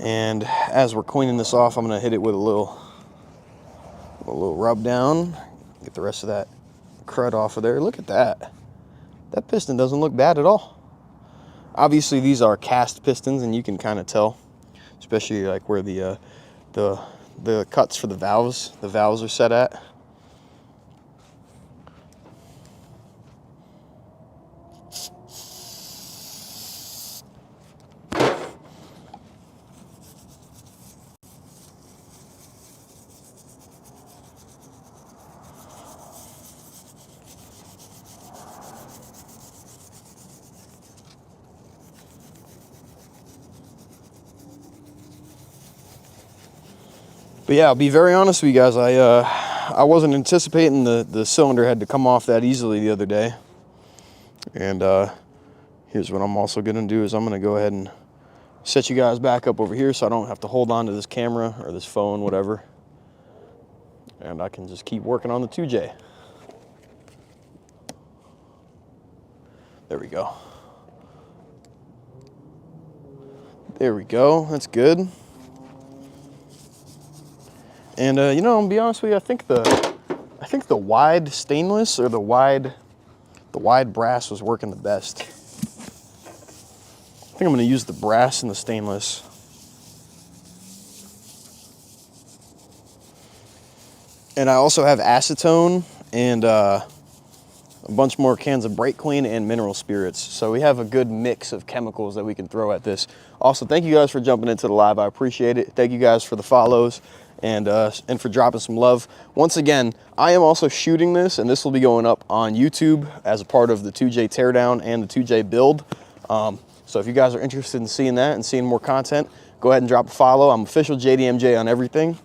And as we're cleaning this off, I'm gonna hit it with a little rub down, get the rest of that crud off of there. Look at that. That piston doesn't look bad at all. Obviously these are cast pistons, and you can kind of tell, especially like where the cuts for the valves are set at. But yeah, I'll be very honest with you guys. I wasn't anticipating the cylinder head to come off that easily the other day. And here's what I'm also gonna do is I'm gonna go ahead and set you guys back up over here so I don't have to hold on to this camera or this phone, whatever. And I can just keep working on the 2J. There we go. There we go, that's good. And you know, I'll be honest with you, I think the wide stainless or the wide brass was working the best. I think I'm gonna use the brass and the stainless. And I also have acetone and a bunch more cans of brake clean and mineral spirits. So we have a good mix of chemicals that we can throw at this. Also, thank you guys for jumping into the live. I appreciate it. Thank you guys for the follows and for dropping some love. Once again, I am also shooting this, and this will be going up on YouTube as a part of the 2J Teardown and the 2J build. So if you guys are interested in seeing that and seeing more content, go ahead and drop a follow. I'm official JDMJ on everything.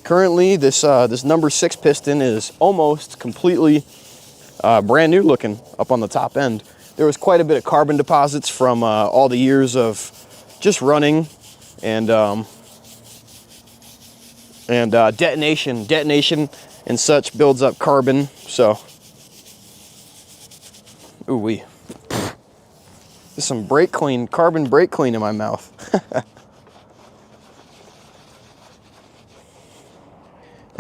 Currently, this number 6 piston is almost completely brand new looking up on the top end. There was quite a bit of carbon deposits from all the years of just running and detonation and such builds up carbon. So, ooh-wee. There's some brake clean, carbon brake clean in my mouth.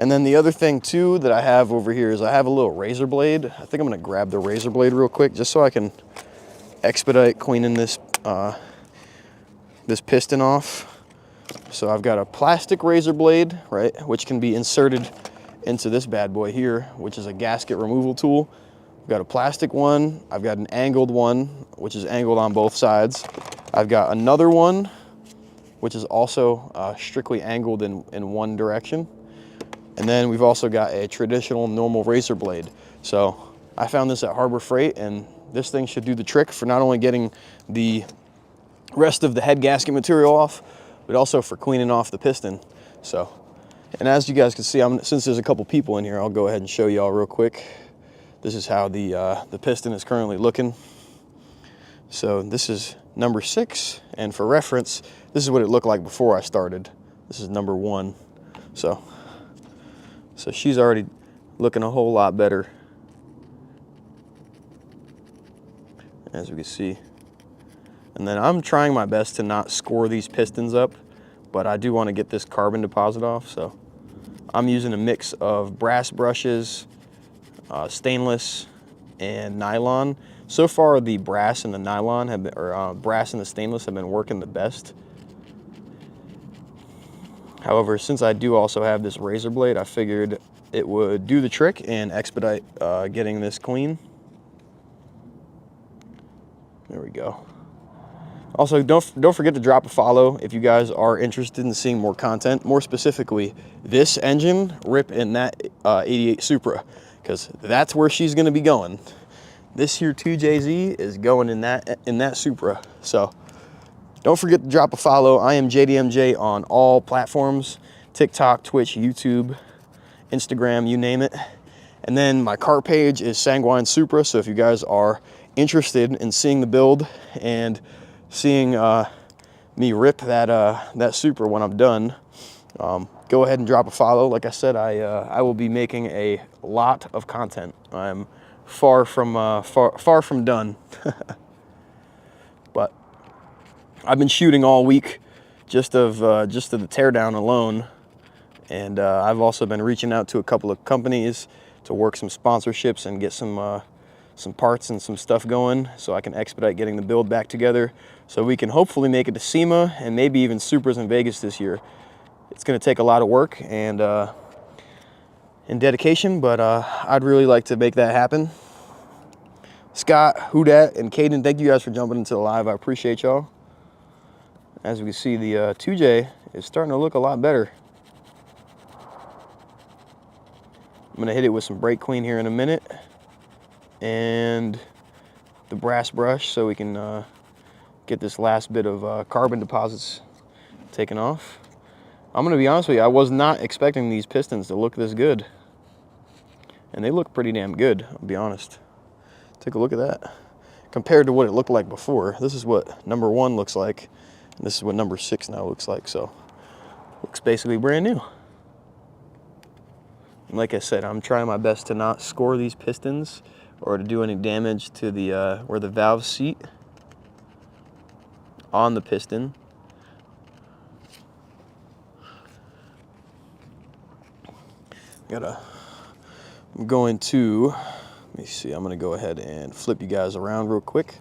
And then the other thing too that I have over here is I have a little razor blade. I think I'm gonna grab the razor blade real quick just so I can expedite cleaning this this piston off. So I've got a plastic razor blade, right, which can be inserted into this bad boy here, which is a gasket removal tool. I've got a plastic one, I've got an angled one, which is angled on both sides. I've got another one, which is also strictly angled in one direction. And then we've also got a traditional normal razor blade. So I found this at Harbor Freight, and this thing should do the trick for not only getting the rest of the head gasket material off, but also for cleaning off the piston. So, and as you guys can see, since there's a couple people in here, I'll go ahead and show y'all real quick. This is how the piston is currently looking. So this is number 6, and for reference, this is what it looked like before I started. This is number 1. So she's already looking a whole lot better, as we can see. And then I'm trying my best to not score these pistons up, but I do want to get this carbon deposit off. So I'm using a mix of brass brushes, stainless, and nylon. So far, the brass and the nylon have been, or brass and the stainless have been working the best. However, since I do also have this razor blade, I figured it would do the trick and expedite getting this clean. There we go. Also, don't forget to drop a follow if you guys are interested in seeing more content, more specifically this engine rip in that 88 Supra, because that's where she's going to be going. This here 2JZ is going in that Supra. So don't forget to drop a follow. I am JDMJ on all platforms: TikTok, Twitch, YouTube, Instagram, you name it. And then my car page is Sanguine Supra. So if you guys are interested in seeing the build and seeing me rip that Supra when I'm done, go ahead and drop a follow. Like I said, I will be making a lot of content. I'm far from done. But I've been shooting all week just of the teardown alone, and I've also been reaching out to a couple of companies to work some sponsorships and get some parts and some stuff going, so I can expedite getting the build back together, so we can hopefully make it to SEMA and maybe even Supras in Vegas this year. It's going to take a lot of work and dedication, but I'd really like to make that happen. Scott, Hudat, and Caden, thank you guys for jumping into the live. I appreciate y'all. As we can see, the 2J is starting to look a lot better. I'm going to hit it with some brake clean here in a minute, and the brass brush, so we can get this last bit of carbon deposits taken off. I'm going to be honest with you, I was not expecting these pistons to look this good, and they look pretty damn good, I'll be honest. Take a look at that. Compared to what it looked like before, this is what number 1 looks like, and this is what number 6 now looks like. So looks basically brand new. And like I said, I'm trying my best to not score these pistons or to do any damage to the where the valve seat on the piston. I'm going to, let me see, I'm going to go ahead and flip you guys around real quick.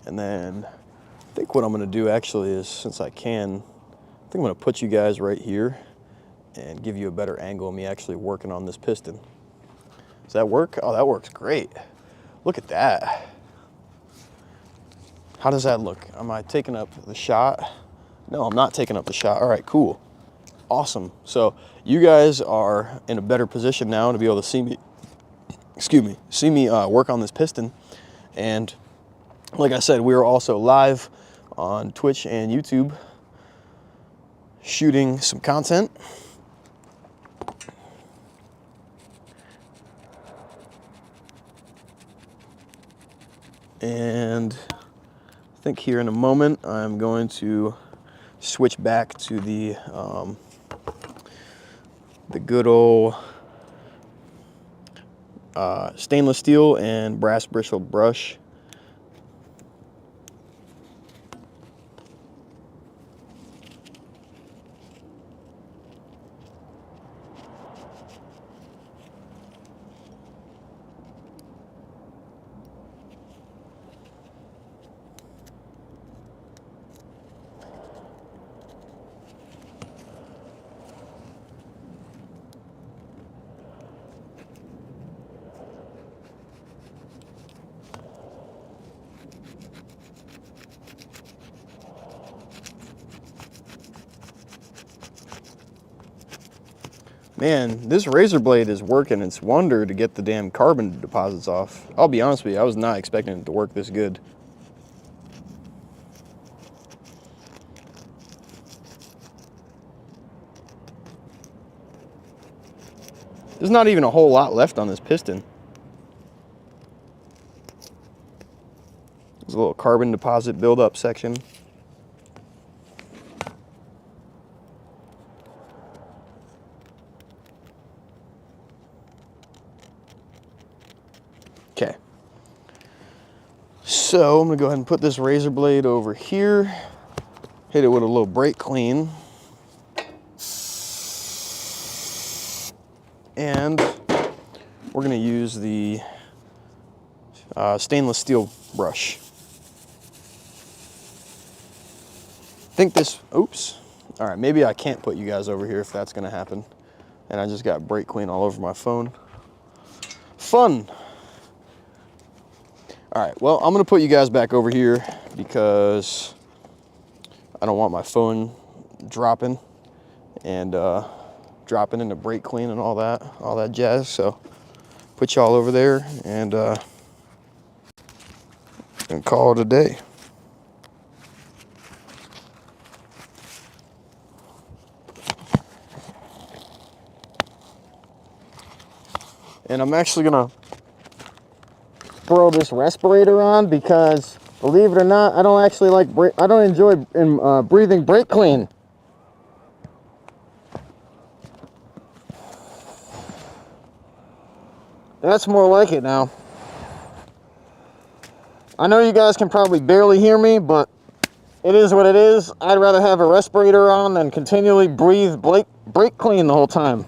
And then I think what I'm going to do actually is, since I can, I think I'm going to put you guys right here and give you a better angle of me actually working on this piston. Does that work? Oh, that works great. Look at that. How does that look? Am I taking up the shot? No, I'm not taking up the shot. All right, cool. Awesome. So you guys are in a better position now to be able to see me, see me work on this piston. And like I said, we are also live on Twitch and YouTube shooting some content. And I think here in a moment, I'm going to switch back to the good old stainless steel and brass bristle brush. Man, this razor blade is working its wonder to get the damn carbon deposits off. I'll be honest with you, I was not expecting it to work this good. There's not even a whole lot left on this piston. There's a little carbon deposit buildup section. Okay. So I'm gonna go ahead and put this razor blade over here. Hit it with a little brake clean. And we're gonna use the stainless steel brush. I think this, oops. All right, maybe I can't put you guys over here if that's gonna happen. And I just got brake clean all over my phone. Fun. All right, well, I'm gonna put you guys back over here because I don't want my phone dropping and dropping into brake clean and all that jazz. So put y'all over there and call it a day. And I'm actually gonna throw this respirator on because, believe it or not, I don't actually like I don't enjoy breathing brake clean. That's more like it now. I know you guys can probably barely hear me, but it is what it is. I'd rather have a respirator on than continually breathe brake clean the whole time.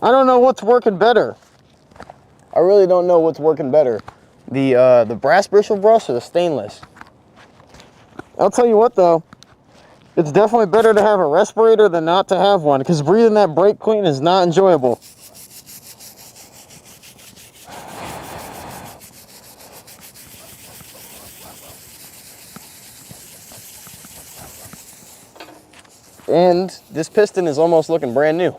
I don't know what's working better. I really don't know what's working better. The brass bristle brush or the stainless. I'll tell you what though, it's definitely better to have a respirator than not to have one, because breathing that brake clean is not enjoyable. And this piston is almost looking brand new.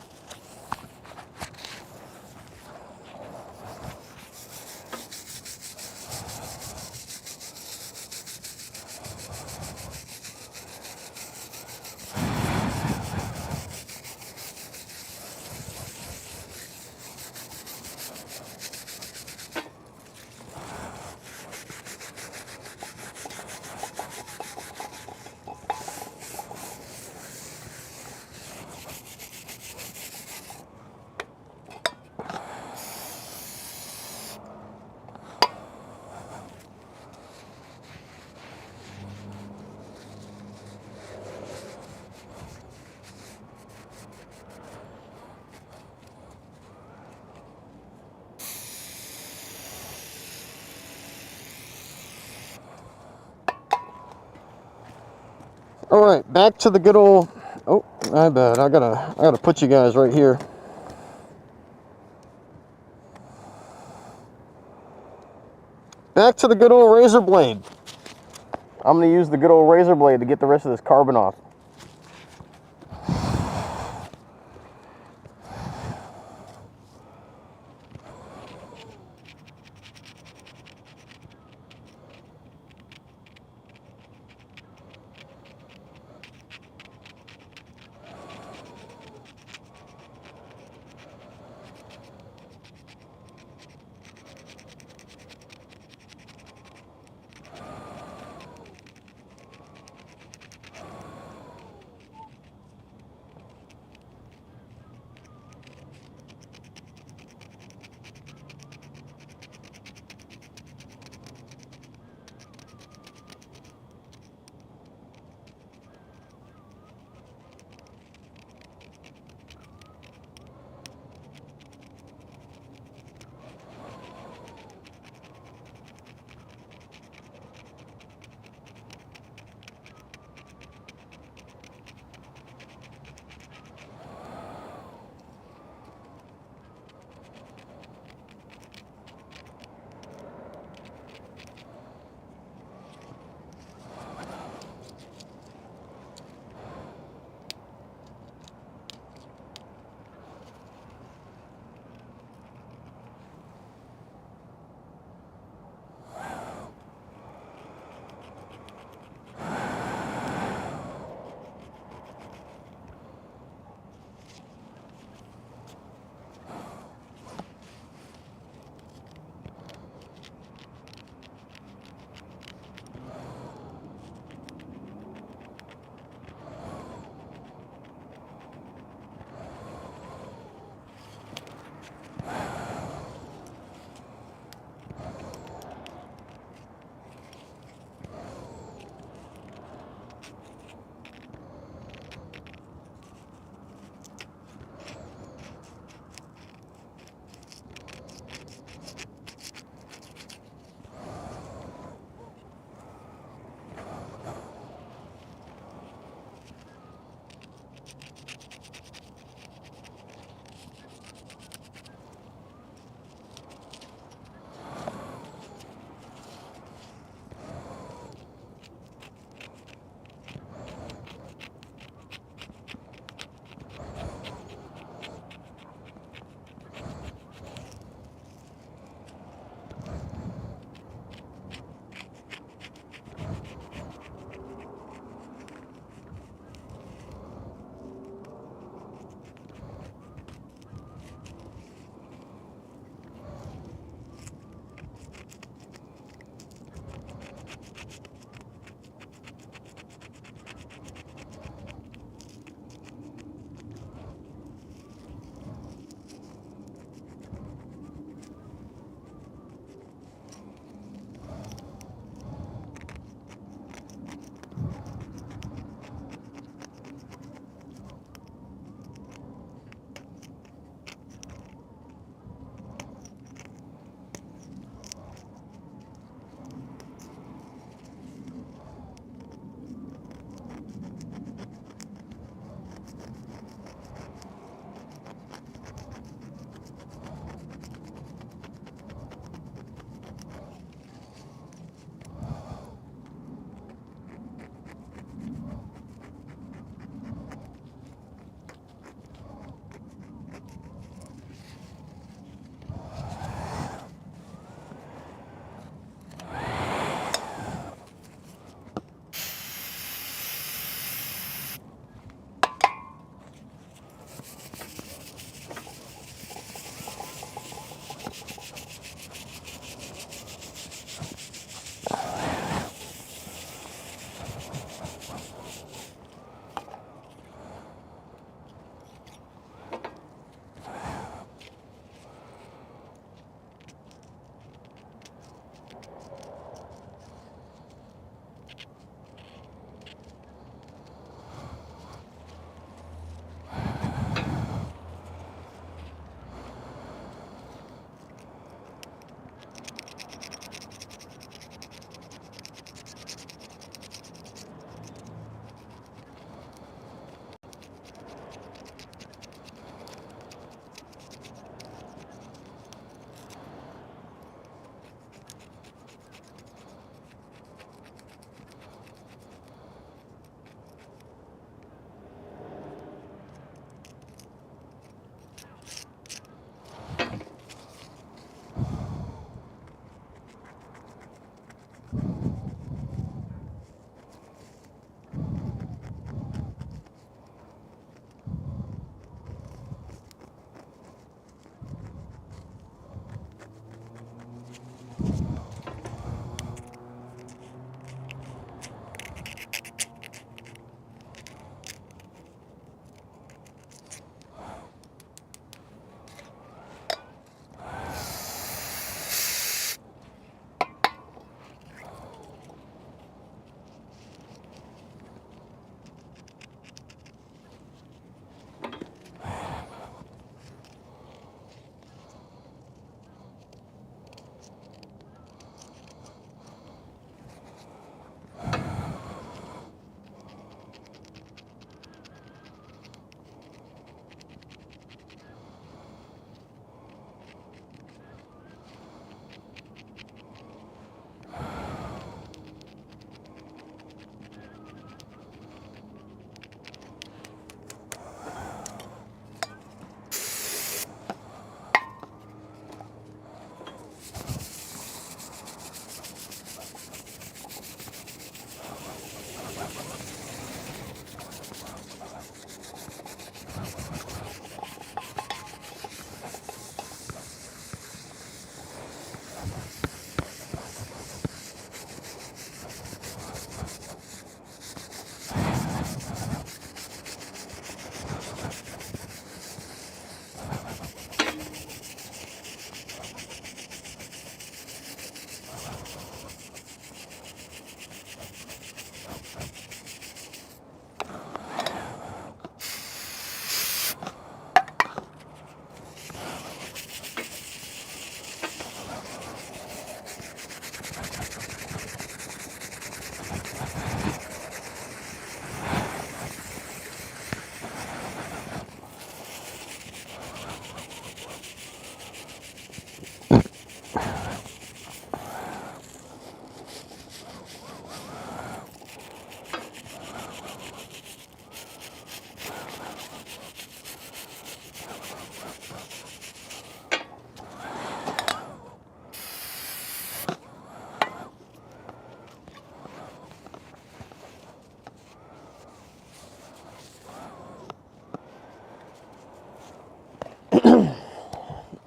All right, back to the good old. Oh, my bad. I gotta put you guys right here. Back to the good old razor blade. I'm gonna use the good old razor blade to get the rest of this carbon off.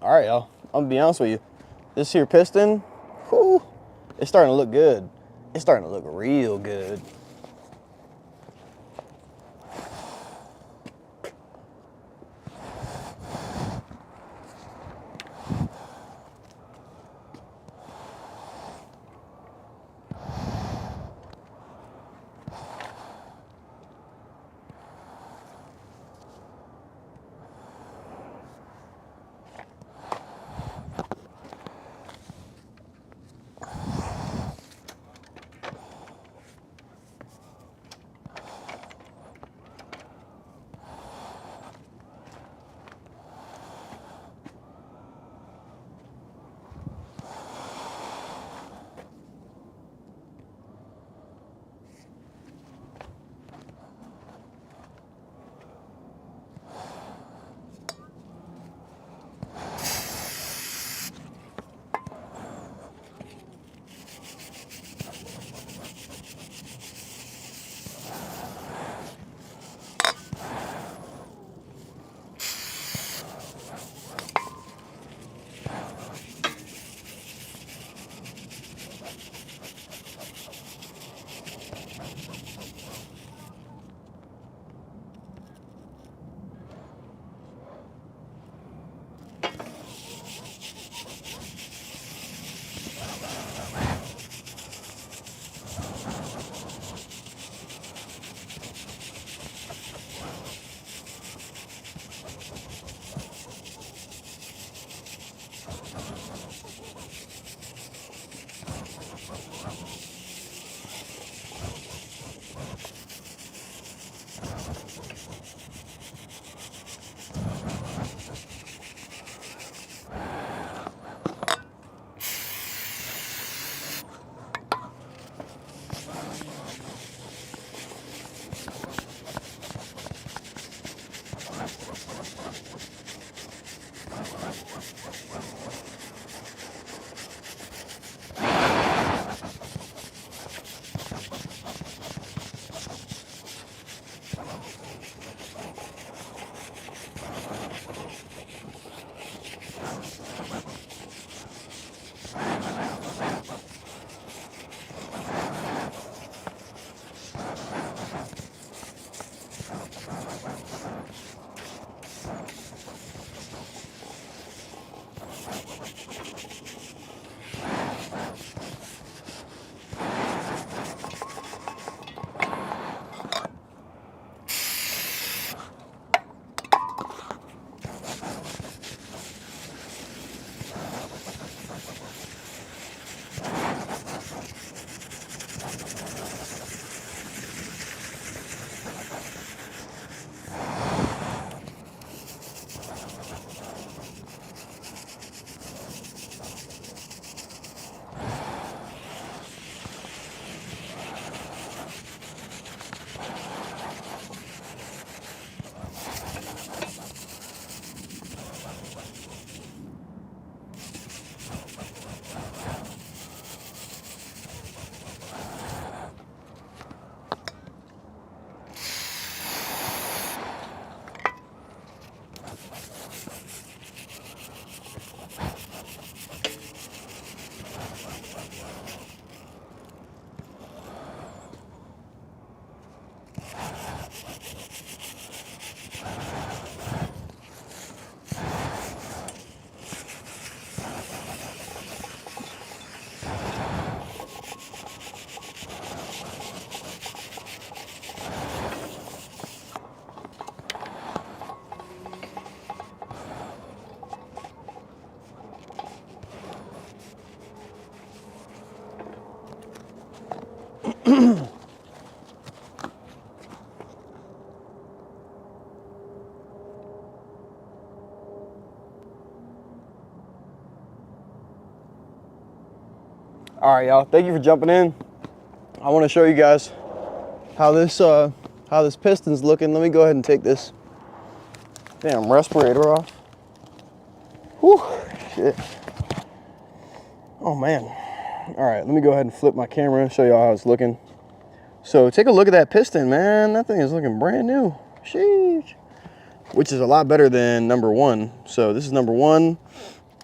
All right, y'all. I'm gonna be honest with you. This here piston, whew, it's starting to look good. It's starting to look real good. All right, y'all. Thank you for jumping in. I want to show you guys how this piston's looking. Let me go ahead and take this damn respirator off. Whew, shit. Oh man. All right, let me go ahead and flip my camera and show y'all how it's looking. So take a look at that piston, man. That thing is looking brand new. Sheesh. which is a lot better than number 1. So this is number 1.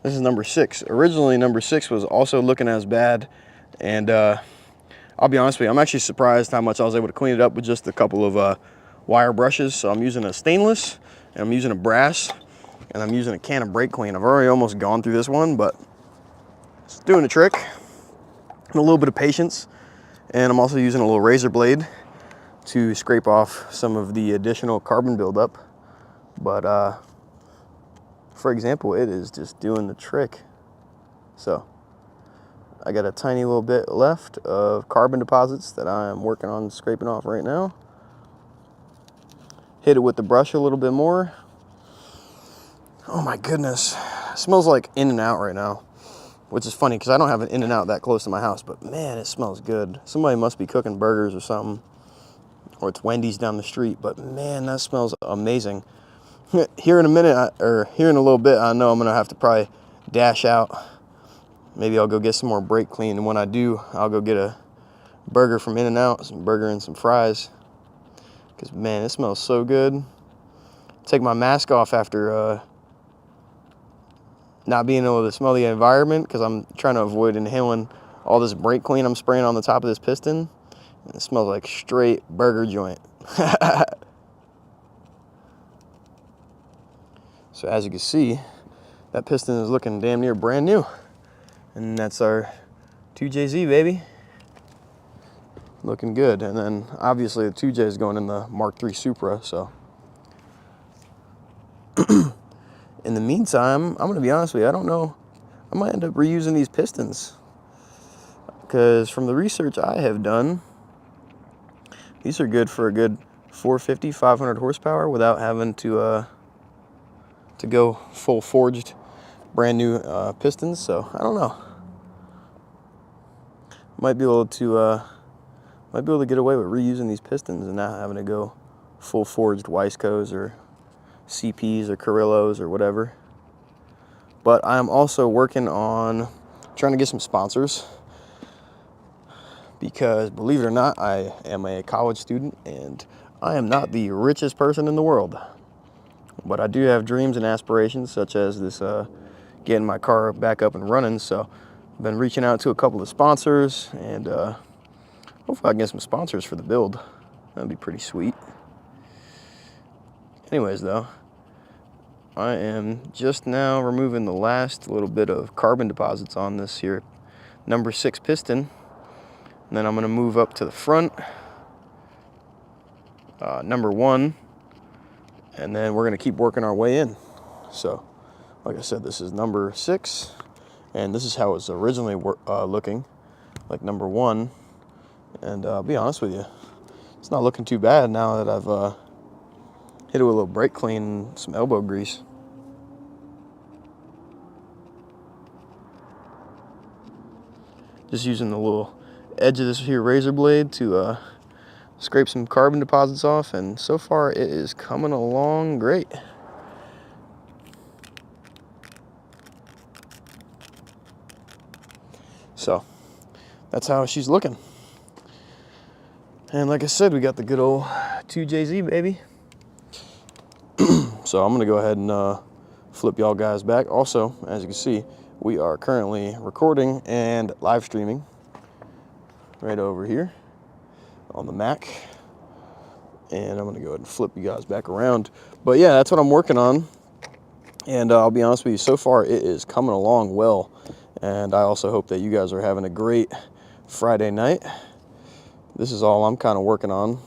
This is number 6. Originally, number 6 was also looking as bad, and I'll be honest with you, I'm actually surprised how much I was able to clean it up with just a couple of wire brushes. So I'm using a stainless, and I'm using a brass, and I'm using a can of brake clean. I've already almost gone through this one, but it's doing the trick. And a little bit of patience, and I'm also using a little razor blade to scrape off some of the additional carbon buildup. But for example, it is just doing the trick. So I got a tiny little bit left of carbon deposits that I'm working on scraping off right now. Hit it with the brush a little bit more. Oh my goodness, it smells like In-N-Out right now, which is funny because I don't have an In-N-Out that close to my house, but man, it smells good. Somebody must be cooking burgers or something, or it's Wendy's down the street, but man, that smells amazing. Here in a minute, or here in a little bit, I know I'm gonna have to probably dash out. Maybe I'll go get some more brake clean, and when I do, I'll go get a burger from In-N-Out, some burger and some fries, because man, it smells so good. Take my mask off after not being able to smell the environment, because I'm trying to avoid inhaling all this brake clean I'm spraying on the top of this piston. And it smells like straight burger joint. So as you can see, that piston is looking damn near brand new. And that's our 2JZ, baby. Looking good. And then obviously the 2J is going in the Mark III Supra, so. In the meantime, I'm gonna be honest with you, I don't know. I might end up reusing these pistons, because from the research I have done, these are good for a good 450, 500 horsepower without having to go full forged brand new pistons. So I don't know, might be able to get away with reusing these pistons and not having to go full forged Weisskos or CPs or Carrillos or whatever. But I'm also working on trying to get some sponsors, because believe it or not, I am a college student and I am not the richest person in the world. But I do have dreams and aspirations, such as this getting my car back up and running. So I've been reaching out to a couple of sponsors, and hopefully I can get some sponsors for the build. That'd be pretty sweet. Anyways though, I am just now removing the last little bit of carbon deposits on this here number 6 piston. And then I'm gonna move up to the front, number 1, and then we're gonna keep working our way in. So, like I said, this is number 6, and this is how it was originally looking, like number 1. And I'll be honest with you, it's not looking too bad now that I've hit it with a little brake clean and some elbow grease. Just using the little edge of this here razor blade to scrape some carbon deposits off, and so far it is coming along great. So that's how she's looking. And like I said, we got the good old 2JZ, baby. So I'm gonna go ahead and flip y'all guys back. Also, as you can see, we are currently recording and live streaming right over here on the Mac. And I'm gonna go ahead and flip you guys back around. But yeah, that's what I'm working on. And I'll be honest with you, so far it is coming along well. And I also hope that you guys are having a great Friday night. This is all I'm kind of working on,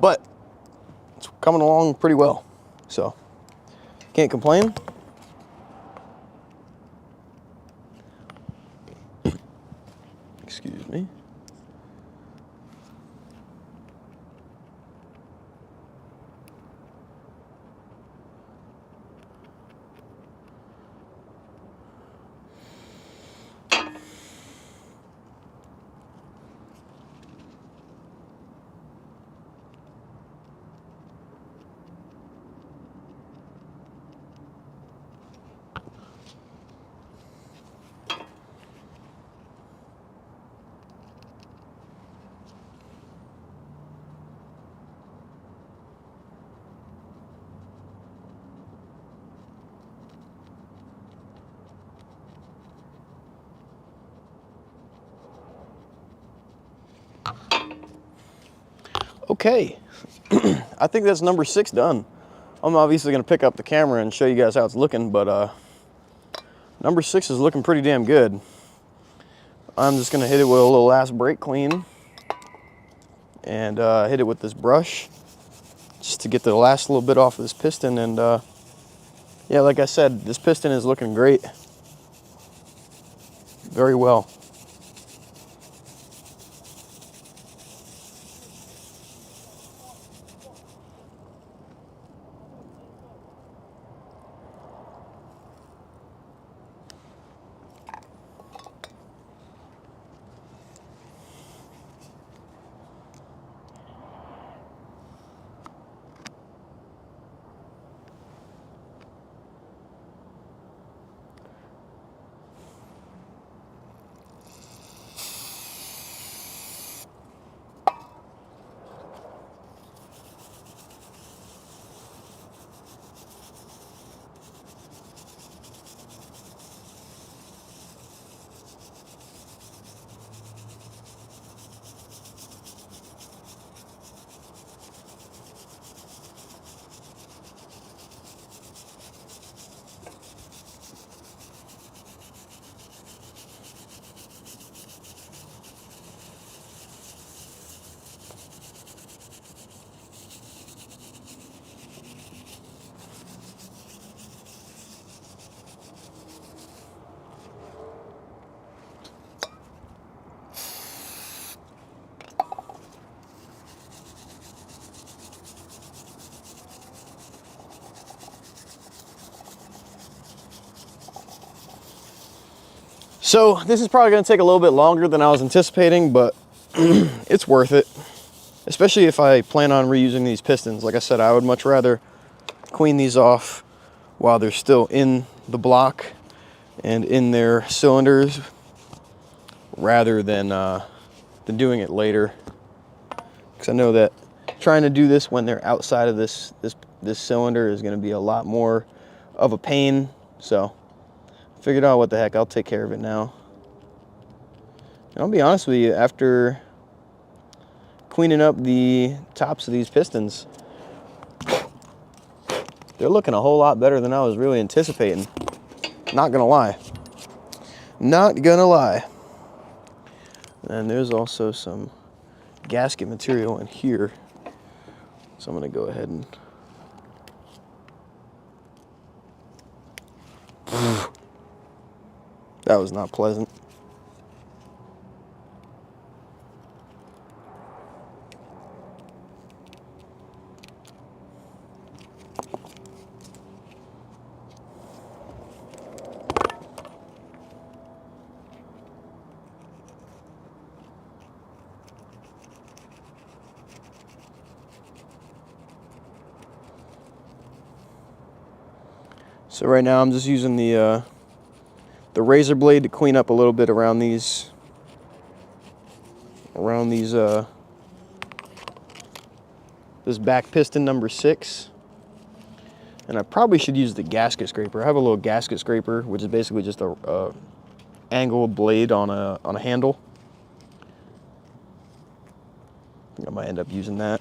but it's coming along pretty well. So can't complain. Excuse me. Okay, I think that's number 6 done. I'm obviously gonna pick up the camera and show you guys how it's looking, but number 6 is looking pretty damn good. I'm just gonna hit it with a little last brake clean and hit it with this brush just to get the last little bit off of this piston. And yeah, like I said, this piston is looking great. Very well. So this is probably gonna take a little bit longer than I was anticipating, but it's worth it. Especially if I plan on reusing these pistons. Like I said, I would much rather clean these off while they're still in the block and in their cylinders rather than doing it later. Because I know that trying to do this when they're outside of this cylinder is gonna be a lot more of a pain. So figured out what the heck, I'll take care of it now. And I'll be honest with you, after cleaning up the tops of these pistons, they're looking a whole lot better than I was really anticipating. Not gonna lie. Not gonna lie. And there's also some gasket material in here. So I'm gonna go ahead and that was not pleasant. So right now I'm just using the razor blade to clean up a little bit around these this back piston number 6. And I probably should use the gasket scraper. I have a little gasket scraper, which is basically just a angled blade on a handle. I think I might end up using that.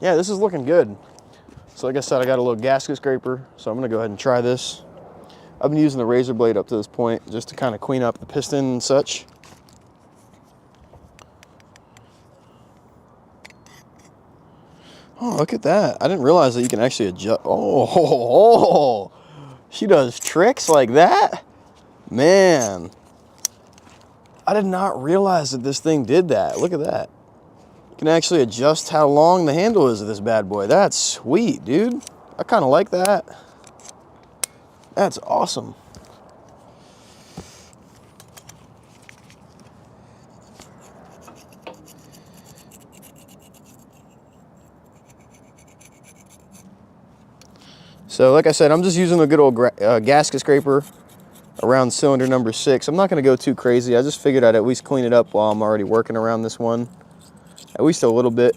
Yeah, this is looking good. So like I said, I got a little gasket scraper, so I'm gonna go ahead and try this. I've been using the razor blade up to this point just to kind of clean up the piston and such. Oh, look at that. I didn't realize that you can actually adjust. Oh, she does tricks like that? Man, I did not realize that this thing did that. Look at that. You can actually adjust how long the handle is of this bad boy. That's sweet, dude. I kind of like that. That's awesome. So like I said, I'm just using a good old gasket scraper around cylinder number 6. I'm not going to go too crazy. I just figured I'd at least clean it up while I'm already working around this one. At least a little bit.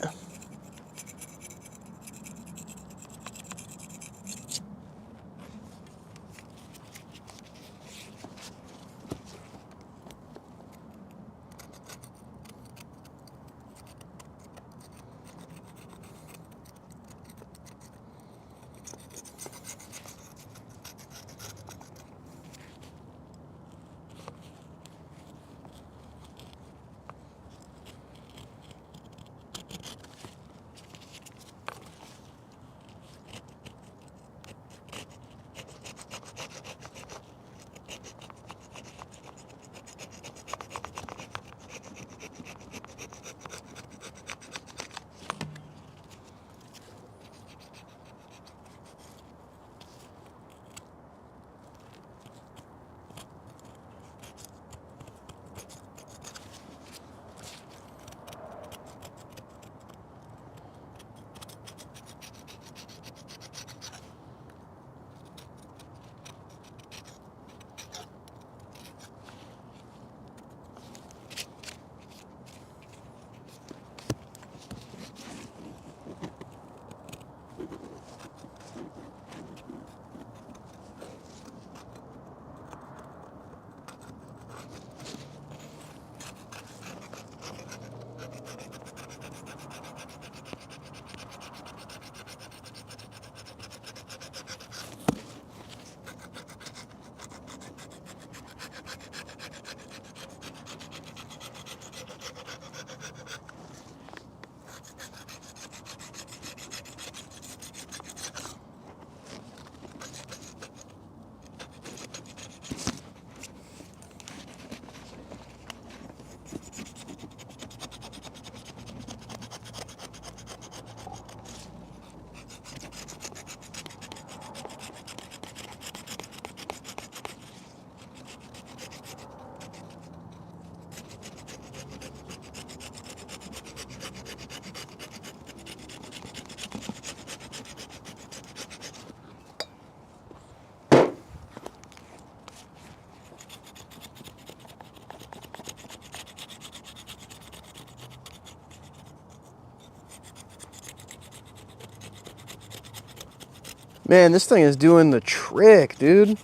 Man, this thing is doing the trick, dude.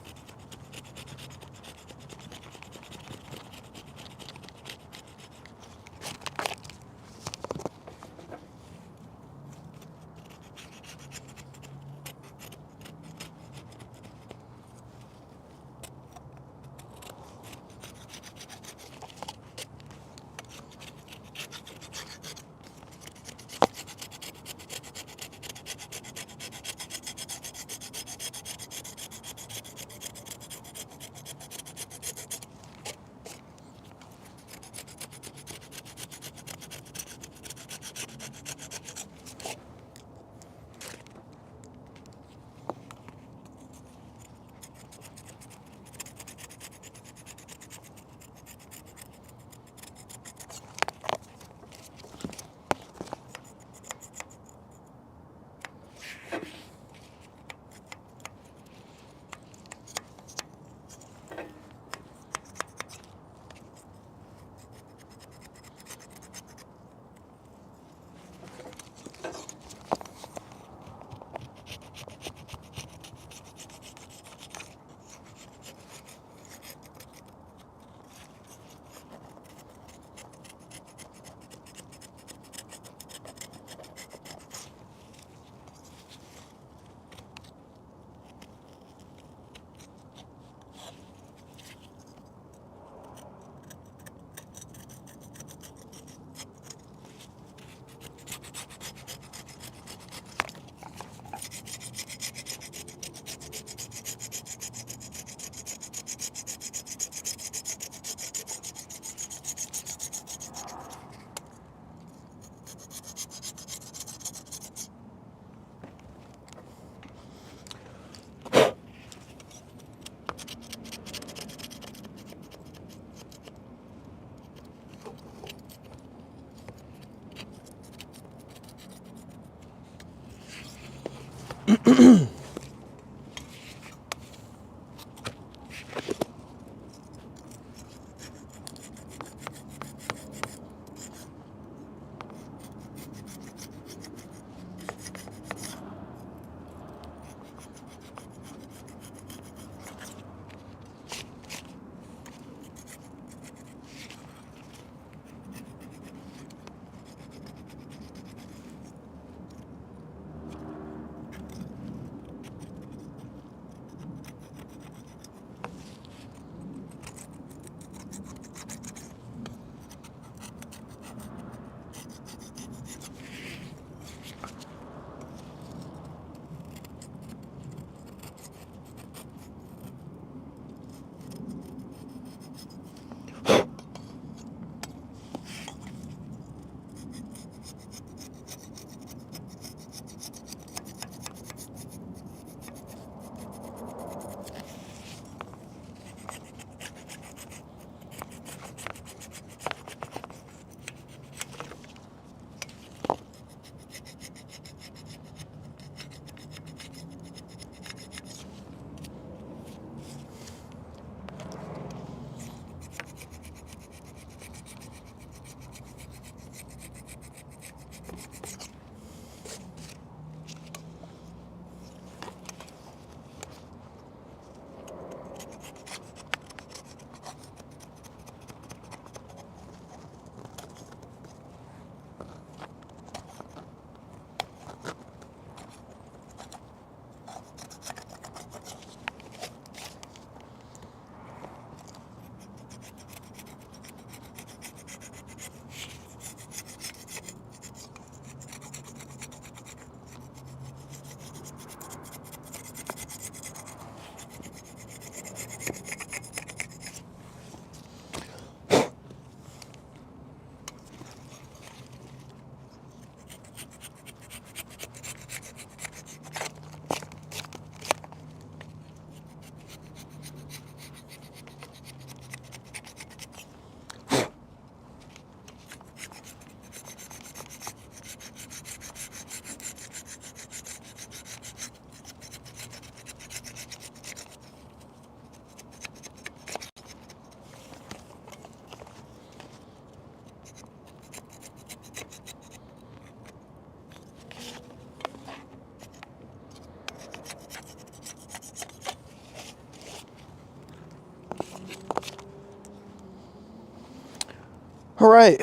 All right.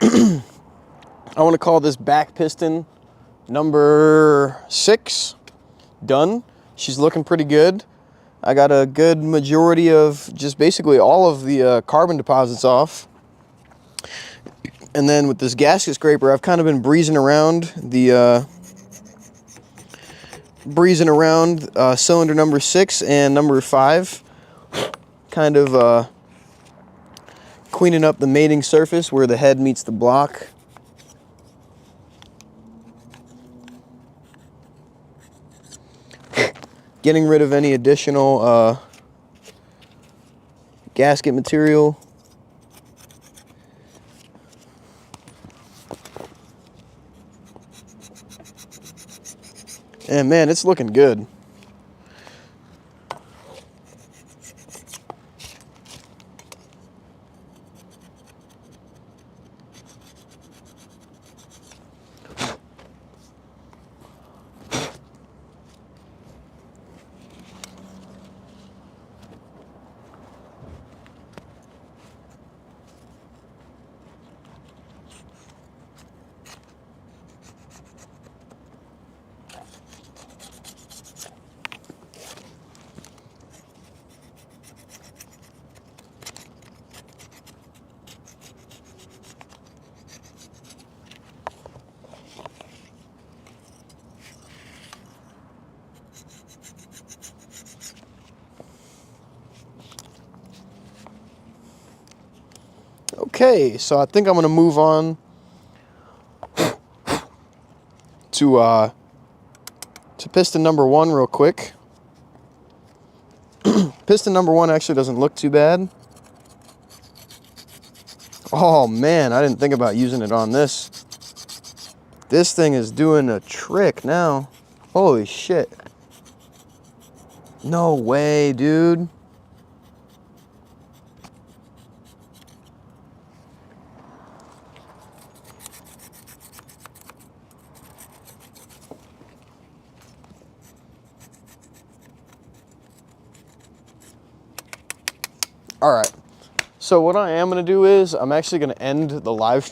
I want to call this back piston number 6 done. She's looking pretty good. I got a good majority of just basically all of the carbon deposits off. And then with this gasket scraper, I've kind of been breezing around cylinder number 6 and number 5, kind of cleaning up the mating surface where the head meets the block. Getting rid of any additional gasket material. And man, it's looking good. Okay, so I think I'm going to move on to piston number 1 real quick. Piston number 1 actually doesn't look too bad. Oh man, I didn't think about using it on this. This thing is doing a trick now. Holy shit. No way, dude. All right. So what I am going to do is I'm actually going to end the live stream.